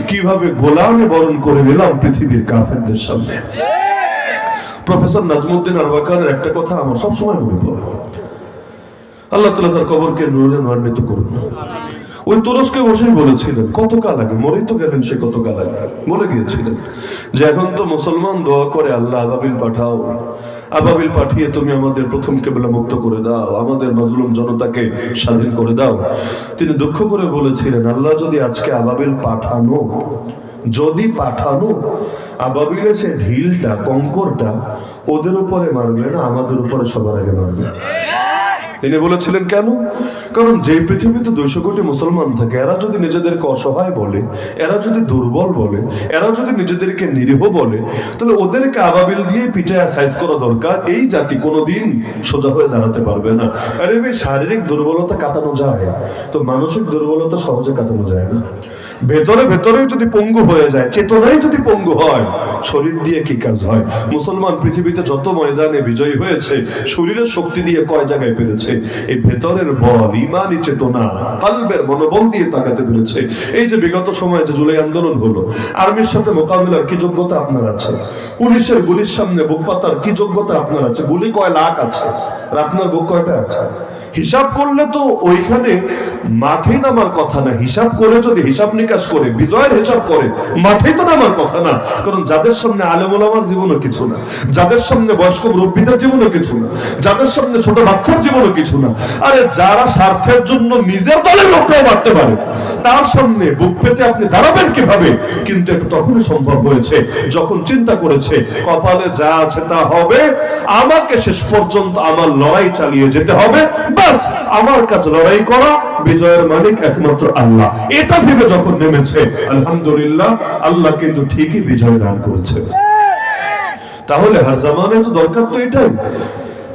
Speaker 1: কিভাবে গোলামে বরণ করে নিলাম পৃথিবীর কাফেরদের সামনে। প্রফেসর নাজমুদ্দিন আরবাকারের একটা কথা আমার সবসময় মনে পড়ে, আল্লাহ তাআলা তার কবরকে নূরে নূরান্বিত করুন। ওই তুরস্কে বসেই বলেছিলেন, কত কাল আগে, মরেই তো গেলেন সে কত কাল আগে, বলে গিয়েছিলেন যে এখন তো মুসলমান দোয়া করে, আল্লাহ আবাবিল পাঠাও, আবাবিল পাঠিয়ে তুমি আমাদের প্রথম কেবলা মুক্ত করে দাও, আমাদের মাজলুম জনতাকে স্বাধীন করে দাও। তিনি দুঃখ করে বলেছিলেন, আল্লাহ যদি আজকে আবাবিল পাঠানো, যদি পাঠানো, আবাবিলের সে ঢিলটা, কঙ্করটা ওদের উপরে মারবে না, আমাদের উপরে সবার আগে মারবে। তিনি বলেছিলেন কেন? কারণ যে পৃথিবীতে 200 কোটি মুসলমান থাকে, এরা যদি নিজেদেরকে অসহায় বলে, এরা যদি দুর্বল বলে, এরা যদি নিজেদেরকে নিরীহ বলে, তাহলে ওদেরকে আবাবিল দিয়ে পিটায় সাইজ করা দরকার। এই জাতি কোনোদিন সোজা হয়ে দাঁড়াতে পারবে না। আরে ভাই, শারীরিক দুর্বলতা কাটানো যায়, তো মানসিক দুর্বলতা সহজে কাটানো যায় না। ভেতরে ভেতরে যদি পঙ্গু হয়ে যায়, চেতনাই যদি পঙ্গু হয়, শরীর দিয়ে কি কাজ হয়? মুসলমান পৃথিবীতে যত ময়দানে বিজয়ী হয়েছে, শরীরের শক্তি দিয়ে কয় জায়গায় পেরেছে? এই ভেতরের বল, ইমানি চেতনা, কালবের মনোবল দিয়ে তাকাতে পেরেছে। এই যে বিগত সময়ে যে জুলাই আন্দোলন হলো, আর্মির সাথে মোকাবিলার কি যোগ্যতা আপনার আছে? পুলিশের গুলির সামনে বুক পাতার কি যোগ্যতা আপনার আছে? গুলি কয় লাখ আছে, আর আপনার বুক কয়টা আছে? হিসাব করলে তো ওইখানে মাঠে নামার কথা না। হিসাব করে যদি হিসাব নিকাশ করে বিজয়ের হিসাব করে, মাঠে তো নামার কথা না। কারণ যাদের সামনে আলেম ওলামার জীবনও কিছু না, যাদের সামনে বয়স্ক মুরব্বীদের জীবনও কিছু না, যাদের সামনে ছোট বাচ্চার জীবনও কিছু না, আরে যারা স্বার্থের জন্য নিজের দলের লোকরাও মারতে পারে, তার সামনে বুক পেতে আপনি দাঁড়াবেন কিভাবে? কিন্তু এটা তখনই সম্ভব হয়েছে যখন চিন্তা করেছে কপালে যা আছে তা হবে, আমাকে শেষ পর্যন্ত আমার লড়াই চালিয়ে যেতে হবে, বাস আমার কাজ লড়াই করা, বিজয়ের মালিক একমাত্র আল্লাহ। এটা ভেবে যখন নেমেছে, আলহামদুলিল্লাহ, আল্লাহ কিন্তু ঠিকই বিজয় দান করেছে। তাহলে হার জামানে তো দরকার তো এটাই।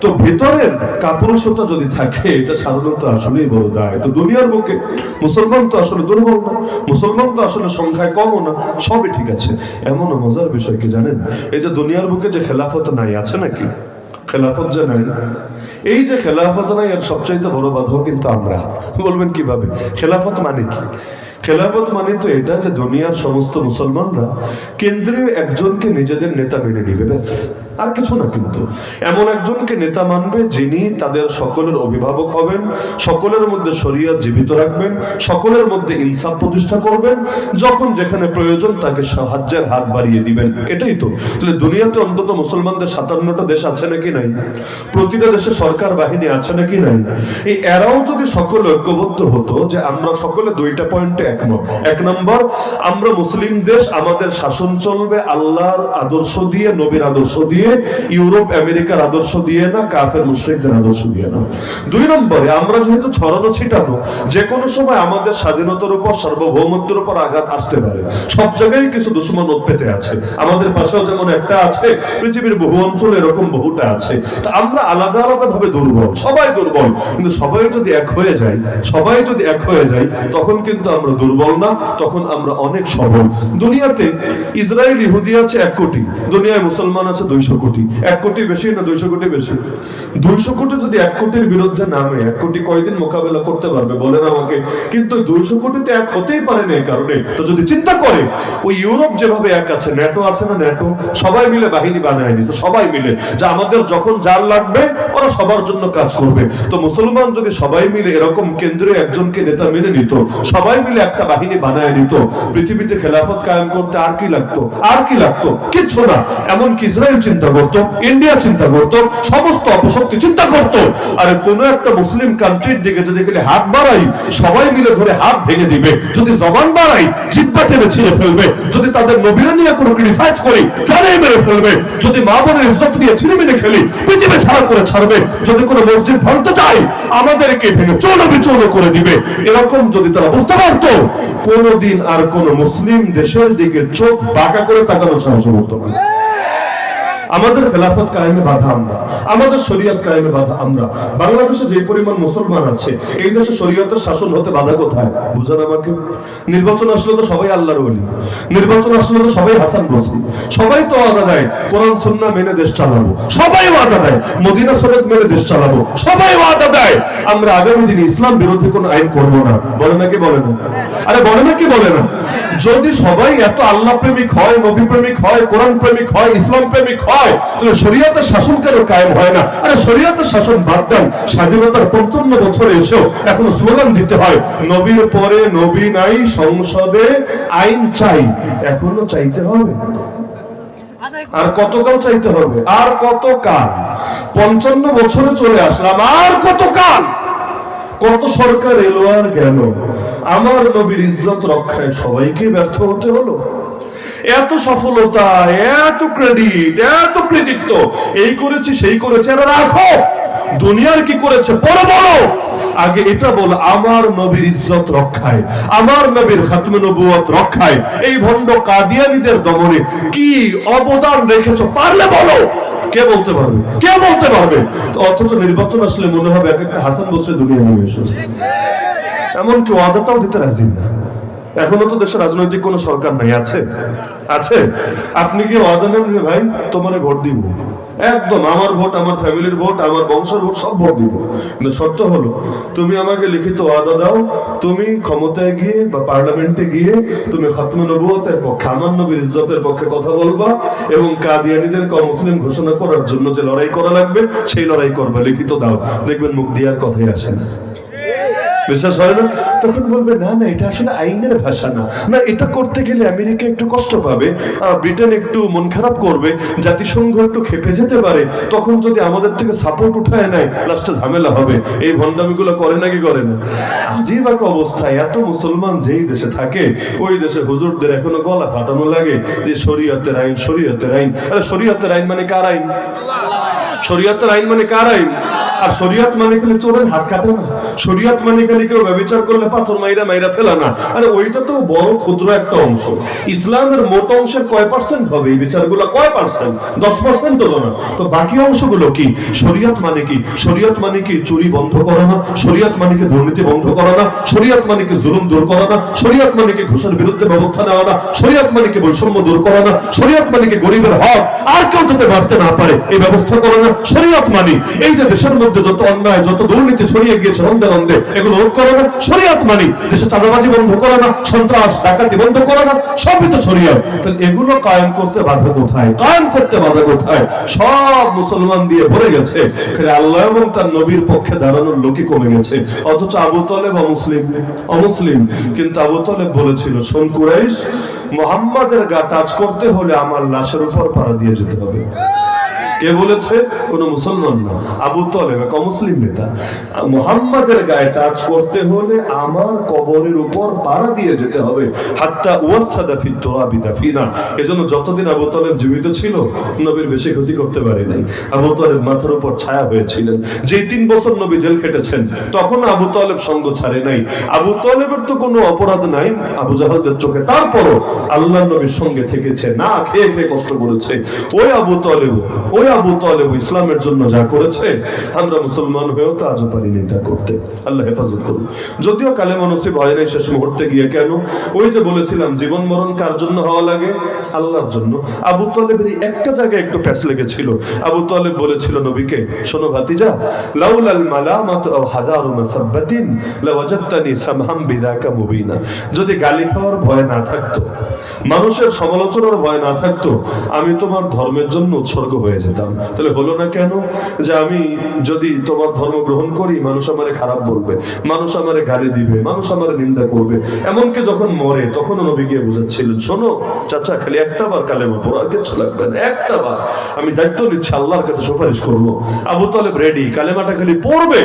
Speaker 1: তো ভেতরের কাপুরুষতা যদি থাকে এটা সাধারণত আসলেই বড় যায়। তো দুনিয়ার বুকে মুসলমান তো আসলে দুর্বল না, মুসলমান তো আসলে সংখ্যায় কমও না, সবই ঠিক আছে। এমনও মজার বিষয় কি জানেন, এই যে দুনিয়ার বুকে যে খেলাফত নাই, আছে নাকি? খেলাফত যে নাই, এই যে খেলাফত নাই এর সবচাইতে বড় বাধা কিন্তু আমরা। বলবেন কিভাবে? খেলাফত মানে কি? খেলাফত মানে তো এটা যে দুনিয়ার সমস্ত মুসলমানরা কেন্দ্রীয় একজনকে নিজেদের নেতা মেনে নিবে, ব্যাস, আর কিছু না। কিন্তু এমন একজনকে নেতা মানবে যিনি তাদের সকলের অভিভাবক হবেন, সকলের মধ্যে শরিয়ত জীবিত রাখবেন, সকলের মধ্যে ইনসাফ প্রতিষ্ঠা করবেন, যখন যেখানে প্রয়োজন তাকে সাহায্যের হাত বাড়িয়ে দিবেন। এটাই তো। তাহলে দুনিয়াতে অন্তত মুসলমানদের 57টা দেশ আছে নাকি নাই? প্রতিটা দেশে সরকার বাহিনী আছে নাকি নাই? এই এরাও যদি সকলে ঐক্যবদ্ধ হতো যে আমরা সকলে দুইটা পয়েন্টে একমত। এক নম্বর, আমরা মুসলিম দেশ, আমাদের শাসন চলবে আল্লাহর আদর্শ দিয়ে, নবীর আদর্শ দিয়ে, ইউরোপ আমেরিকার আদর্শ দিয়ে না, কাফের মুশরিকদের আদর্শ দিয়ে না। দুই নম্বরে, আমরা যেহেতু ছড়ানো ছিটানো, যে কোনো সময় আমাদের স্বাধীনতার উপর, সার্বভৌমত্বের উপর আঘাত আসতে পারে। সব জায়গায় কিছু দুশমন পেতে আছে, আমাদের পাশেও যেমন একটা আছে, পৃথিবীর বহু অঞ্চলে এরকম বহুটা আছে। তা আমরা আলাদা আলাদা ভাবে দুর্বল, সবাই দুর্বল, কিন্তু সবাই যদি এক হয়ে যায়, সবাই যদি এক হয়ে যায়, তখন কিন্তু আমরা দুর্বল না, তখন আমরা অনেক সবল। দুনিয়াতে ইসরায়েল ইহুদি আছে 1 কোটি, দুনিয়ায় মুসলমান আছে 200 কোটি। 1 কোটি বেশি না 200 কোটি বেশি? 200 কোটি যদি 1 কোটির বিরুদ্ধে নামে, 1 কোটি কয়দিন মোকাবেলা করতে পারবে বলেন আমাকে? কিন্তু 200 কোটিতে এক হতেই পারে না। এই কারণে তো যদি চিন্তা করে, ওই ইউরোপ যেভাবে এক আছে, ন্যাটো আছে না, ন্যাটো সবাই মিলে বাহিনী বানায় নিছে, সবাই মিলে, যে আমাদের যখন যার লাগবে ওরা সবার জন্য কাজ করবে। তো মুসলমান যদি সবাই মিলে এরকম কেন্দ্রীয় একজনকে নেতা মেনে নিত, সবাই মিলে একটা বাহিনী বানায় নিত, পৃথিবীতে খেলাফত কায়েম করতে আর কি লাগতো? আর কি লাগতো? কিচ্ছু না। এমনকি ইসরায়েল চিন্তা করতো, ইন্ডিয়া চিন্তা করতো, সমস্ত অপশক্তি চিন্তা করতো। আর কোন একটা মুসলিম কান্ট্রির দিকে যদি গেলে হাত বাড়াই, সবাই মিলে ধরে হাত ভেঙে দিবে। যদি জবান বাড়াই, জিহ্বা টেনে ছিঁড়ে ফেলবে। যদি তাদের নবীরা নিয়ে কোনো ক্রিটিসাইজ করি, জানিয়ে মেরে ফেলবে। যদি মা বোনের ইজ্জত নিয়ে ছিঁড়ে মেরে খেলি, পৃথিবী ছাড়া করে ছাড়বে। যদি কোনো মসজিদ ভাঙতে চাই, আমাদেরকে ভেঙে চৌনো বিচৌনো করে দিবে। এরকম যদি তারা বুঝতে পারতো, কোনদিন আর কোন মুসলিম দেশের দিকে চোখ বাঁকা করে তাকানোর সাহস হতো না। আমাদের খেলাফত কায়েমে বাধা আমরা, আমাদের শরীয়ত কায়েমে বাধা আমরা। বাংলাদেশে যে পরিমাণ মুসলমান আছে, এই দেশে শরীয়তের শাসন হতে বাধা কোথায়? বুঝেন আমাকে? নির্বাচন আসলে তো সবাই আল্লাহর ওলি, নির্বাচন আসলে তো সবাই হাসান বসরি, সবাই তো ওয়াদা দেয় কোরআন সুন্নাহ মেনে দেশ চালাবো, সবাই ওয়াদা দেয় মদিনা শরীয়ত মেনে দেশ চালাবো, সবাই ওয়াদা দেয় আমরা আগামী দিনে ইসলাম বিরোধী কোনো আইন করবো না। বলে নাকি বলে না? আরে বলে নাকি বলে না? যদি সবাই এত আল্লাহ প্রেমিক হয়, নবী প্রেমিক হয়, কোরআন প্রেমিক হয়, ইসলাম প্রেমিক হয়, তাহলে শরীয়তের শাসন কেন কায়েম হয় না? আরে শরীয়তের শাসন বাদ দেন, স্বাধীনতার 55 বছরে এসেও এখনো স্লোগান দিতে হয় নবীর পরে নবী নাই, সংসদে আইন চাই। এখনো চাইতে হবে? আর কতকাল চাইতে হবে? আর কতকাল? 55 বছরে চলে আসলাম, আর কতকাল? কত সরকার এলো আর গেল, আমার নবীর ইজ্জত রক্ষায় সবাইকে ব্যর্থ হতে হলো। এত সফলতা, এত ক্রেডিট, এত কৃতিত্ব, এই করেছি সেই করেছে, এরা রাখো। দুনিয়ার কি করেছে বড় বড়, আগে এটা বল আমার নবীর ইজ্জত রক্ষায়, আমার নবীর খাতমে নবুয়ত রক্ষায় এই ভণ্ড কাদিয়ানীদের দমনে কি অবদান রেখেছো পারলে বলো। কে বলতে পারবে? কে বলতে পারবে? অথচ নির্বাচন আসলে মনে হবে এক একটা হাসান বসরে দুনিয়া নিয়ে এসেছে। এমনকি ওয়াদাটাও দিতে রাজি না। এখনো তো দেশে রাজনৈতিক কোন সরকার নাই, আছে? আছে? আপনি কি ওয়াদা নেন ভাই তোমারে ভোট দিব, একদম আমার ভোট, আমার ফ্যামিলির ভোট, আমার বংশের ভোট, সব ভোট দিব, কিন্তু শর্ত হলো তুমি আমাকে লিখিত ওয়াদা দাও, তুমি ক্ষমতায় গিয়ে বা পার্লামেন্টে গিয়ে তুমি খাতমে নবুয়তের পক্ষে, আমার নবীর ইজ্জতের পক্ষে কথা বলবা এবং কাদিয়ানীদেরকে অমুসলিম ঘোষণা করার জন্য যে লড়াই করা লাগবে সেই লড়াই করবা, লিখিত দাও। দেখবেন মুখ দেওয়ার কথাই আসে না। বিশ্বাস হয় না? তখন বলবে না না এটা আসলে আইনের ভাষা না, না এটা করতে গেলে আমেরিকা একটু কষ্ট পাবে, ব্রিটেন একটু মন খারাপ করবে, জাতিসংঘ একটু খেপে যেতে পারে, তখন যদি আমাদের থেকে সাপোর্ট উঠায় নেয় লাস্টে ঝামেলা হবে। এই ভণ্ডামিগুলো করে নাকি করে না? আজীব এক অবস্থায় এত মুসলমান যেই দেশে থাকে ওই দেশে হুজুরদের এখনো গলা ফাটানো লাগে যে শরীয়তের আইন, শরীয়তের আইন। আরে শরীয়তের আইন মানে কার আইন? শরীয়তের আইন মানে কার আইন? আর শরীয়ত মানে খালি চোরের হাত কাটে না, শরীয়ত মানে খালি কেউ ব্যভিচার করলে পাথর মাইরা মাইরা ফেলা না। আরে ওইটা তো বড় ক্ষুদ্র একটা অংশ। ইসলামের মোট অংশের কয় পার্সেন্ট হবে এই বিচারগুলো? কয় পার্সেন্ট? 10% তো না। তো বাকি অংশগুলো কি? শরীয়ত মানে কি? শরীয়ত মানে কি চুরি বন্ধ করা না, শরীয়ত মানে কি দুর্নীতি বন্ধ করা না, শরীয়ত মানে কি জুলুম দূর করা না, শরীয়ত মানে কি ঘুষের বিরুদ্ধে ব্যবস্থা নেওয়া না, শরীয়ত মানে কি বৈষম্য দূর করা না, শরীয়ত মানে কি গরিবের হক আর কেউ যাতে বাড়তে না পারে এই ব্যবস্থা করা না। শরীয়ত মানে এই যে দেশের মধ্যে যত অন্যায় যত দুর্নীতি ছড়িয়ে গিয়েছে রন্ধে রন্ধে এগুলো রোধ করা না। শরীয়ত মানে দেশে চাঁদাবাজি বন্ধ করা না, সন্ত্রাস ডাকাতি বন্ধ করা না, সবই তো শরীয়ত। তাহলে এগুলো কায়েম করতে বাধা কোথায়? কায়েম করতে বাধা কোথায়? সব মুসলমান দিয়ে ভরে গেছে, আল্লাহ এবং তার নবীর পক্ষে দাঁড়ানোর লোকই কমে গেছে। অথচ আবু তালেব অমুসলিম, কিন্তু আবু তালেব বলেছিল, শোন কুরাইশ, মুহাম্মাদের গা টাচ করতে হলে আমার লাশের উপর পাড়া দিয়ে যেতে হবে। কে বলেছে? কোন মুসলমান না, আবু তালেব এক অমুসলিম নেতা। মুহাম্মাদের গায়ে টাচ করতে হলে আমার কবরের উপর পাড়া দিয়ে যেতে হবে। হাত্তা ওয়াসাদা ফি তুরাবি দাফিনা। এজন্য যতদিন আবু তালেব জীবিত ছিল নবীর বেশি ক্ষতি করতে পারে নাই। আবু তালেব মাথার উপর ছায়া হয়েছিলেন। যে 3 বছর নবী জেল খেটেছেন তখন আবু তালেব সঙ্গ ছাড়ে নাই। আবু তালেবের তো কোনো অপরাধ নাই আবু জাহালদের চোখে, তারপরও আল্লাহর নবীর সঙ্গে থেকেছে, না খেয়ে খেয়ে কষ্ট করেছে। ওই আবু তালেব ইসলামের জন্য যা করেছে আমরা মুসলমান হয়েও তো আজও পারিনি তা করতে। আল্লাহ হেফাজত করুন। যদিও কালেমা নসিব হয় নাই শেষ মুহূর্তে গিয়ে। কেন? ওই যে বলেছিলাম জীবন মরণ কার জন্য হওয়া লাগে? আল্লাহর জন্য। আবু তালেবের একটা জায়গায় একটু প্যাচ লেগেছিল। আবু তালেব বলেছিল নবীকে, শোনো ভাতিজা, লাউলাল মালামাতু আও হাজারু মাসাব্বাতিন লাওয়াজাদতানি সামহাম বিযাকা মুবিনা। যদি গালি খাওয়ার ভয় না থাকতো, মানুষের সমালোচনার ভয় না থাকতো, আমি তোমার ধর্মের জন্য উৎসর্গ হয়ে যেতাম। তাহলে হলো না কেন? যে আমি যদি তোমার ধর্ম গ্রহণ করি মানুষ আমারে খারাপ বলবে, মানুষ আমারে গালি দিবে, মানুষ আমারে নিন্দা করবে। এমনকি যখন মরে তখন নবী গিয়ে বুঝাচ্ছিলেন, শোনো চাচা, খালি একটা বার কালেমা পড়ো, আর কিছু লাগবে না, একটা বার। আমি দায়িত্ব নিচ্ছি, আল্লাহর কাছে সুপারিশ করবো। আবু তালেব রেডি, কালেমাটা খালি পড়বে।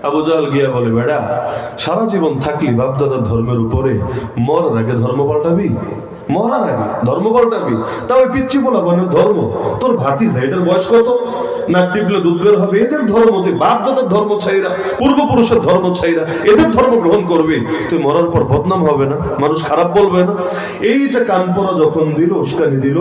Speaker 1: আবু জাহেল গিয়া বলে, বেড়া, সারা জীবন থাকলি বাপদাদার ধর্মের উপরে, মরার আগে ধর্ম পাল্টাবি? মরার আগে ধর্ম পাল্টাবি? তা ওই পিচ্ছি বলা মানে ধর্ম? তোর ভাতিজা, এটার বয়স কত? নাক টিপলে দুধ বের হবে, এদের ধর্ম? তুই বাপ দাদার ধর্ম ছাইরা, পূর্বপুরুষের ধর্ম ছাইরা এদের ধর্ম গ্রহণ করবি? তুই মরার পর বদনাম হবে না? মানুষ খারাপ বলবে না? এই যে কান পড়া যখন দিল, উস্কানি দিল,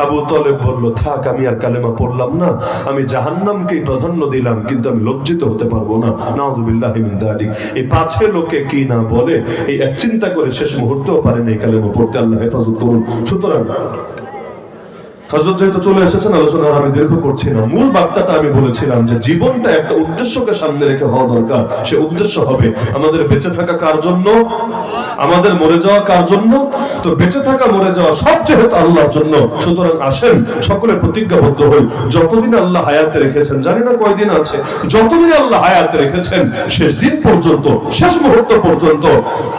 Speaker 1: আবু তালেব বলল, থাক, আমি আর কালেমা পড়লাম না, আমি জাহান্নামকেই প্রাধান্য দিলাম, কিন্তু আমি লজ্জিত হতে পারবো না। নাউযুবিল্লাহি মিন যালিক। এই পাছে লোকে কি না বলে এই এক চিন্তা করে শেষ মুহূর্তেও পারেন এই কালেমা পড়তে। আল্লাহ হেফাজত করুন। সুতরাং হযরত যেহেতু চলে এসেছেন, আলোচনা আমি দীর্ঘ করছি না। মূল বার্তাটা আমি বলেছিলাম যে জীবনটা একটা উদ্দেশ্যকে সামনে রেখে হওয়া দরকার। সে উদ্দেশ্য হবে আমাদের বেঁচে থাকা কার জন্য, আমাদের মরে যাওয়া কার জন্য? তো বেঁচে থাকা মরে যাওয়া সব যেহেতু আল্লাহর জন্য, সুতরাং আসেন সকলে প্রতিজ্ঞাবদ্ধ হই, যতদিন আল্লাহ হায়াতে রেখেছেন, জানি না কয়দিন আছে, যতদিন আল্লাহ হায়াতে রেখেছেন শেষ দিন পর্যন্ত, শেষ মুহূর্ত পর্যন্ত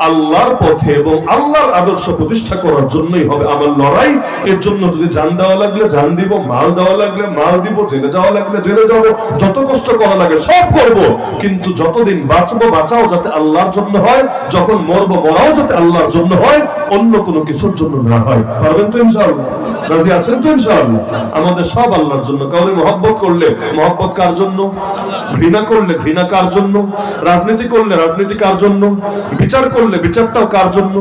Speaker 1: আল্লাহর পথে এবং আল্লাহর আদর্শ প্রতিষ্ঠা করার জন্যই হবে আমার লড়াই। এর জন্য যদি জান দেওয়া লাগলে জান দিব, মাল দেওয়া লাগলে মাল দিব, জেলে যাওয়া লাগলে জেলে যাব, যত কষ্ট করা লাগে সব করব, কিন্তু যতদিন বাঁচবো বাঁচাও যাতে আল্লাহর জন্য হয়, যখন মরবো মরাও যাতে আল্লাহর জন্য হয়, অন্য কোনো কিছুর জন্য না হয়। পারবেন তো ইনশাআল্লাহ? রাজি আছেন তো ইনশাআল্লাহ? আমাদের সব আল্লাহর জন্য। কাউকে মহব্বত করলে মহব্বত কার জন্য? ঘৃণা করলে ঘৃণা কার জন্য? রাজনীতি করলে রাজনীতি কার জন্য? বিচার করলে বিচারটাও কার জন্য?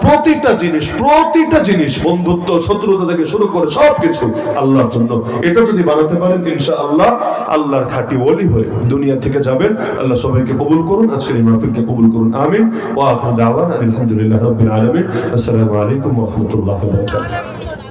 Speaker 1: প্রতিটা জিনিস বন্ধুত্ব শত্রুতা থেকে শুরু করে সবকিছু আল্লাহর জন্য। এটা যদি বানাতে পারেন ইনশাআল্লাহ আল্লাহর খাঁটি ওলি হয়ে দুনিয়া থেকে যাবেন। আল্লাহ সবাইকে কবুল করুন, আজকের এই মাহফিলকে কবুল করুন। আমিন। ওয়া আখিরু দাওয়ানা আলহামদুলিল্লাহি রাব্বিল আলামিন। আসসালামু আলাইকুম ওয়া রাহমাতুল্লাহি ওয়া বারাকাতুহু।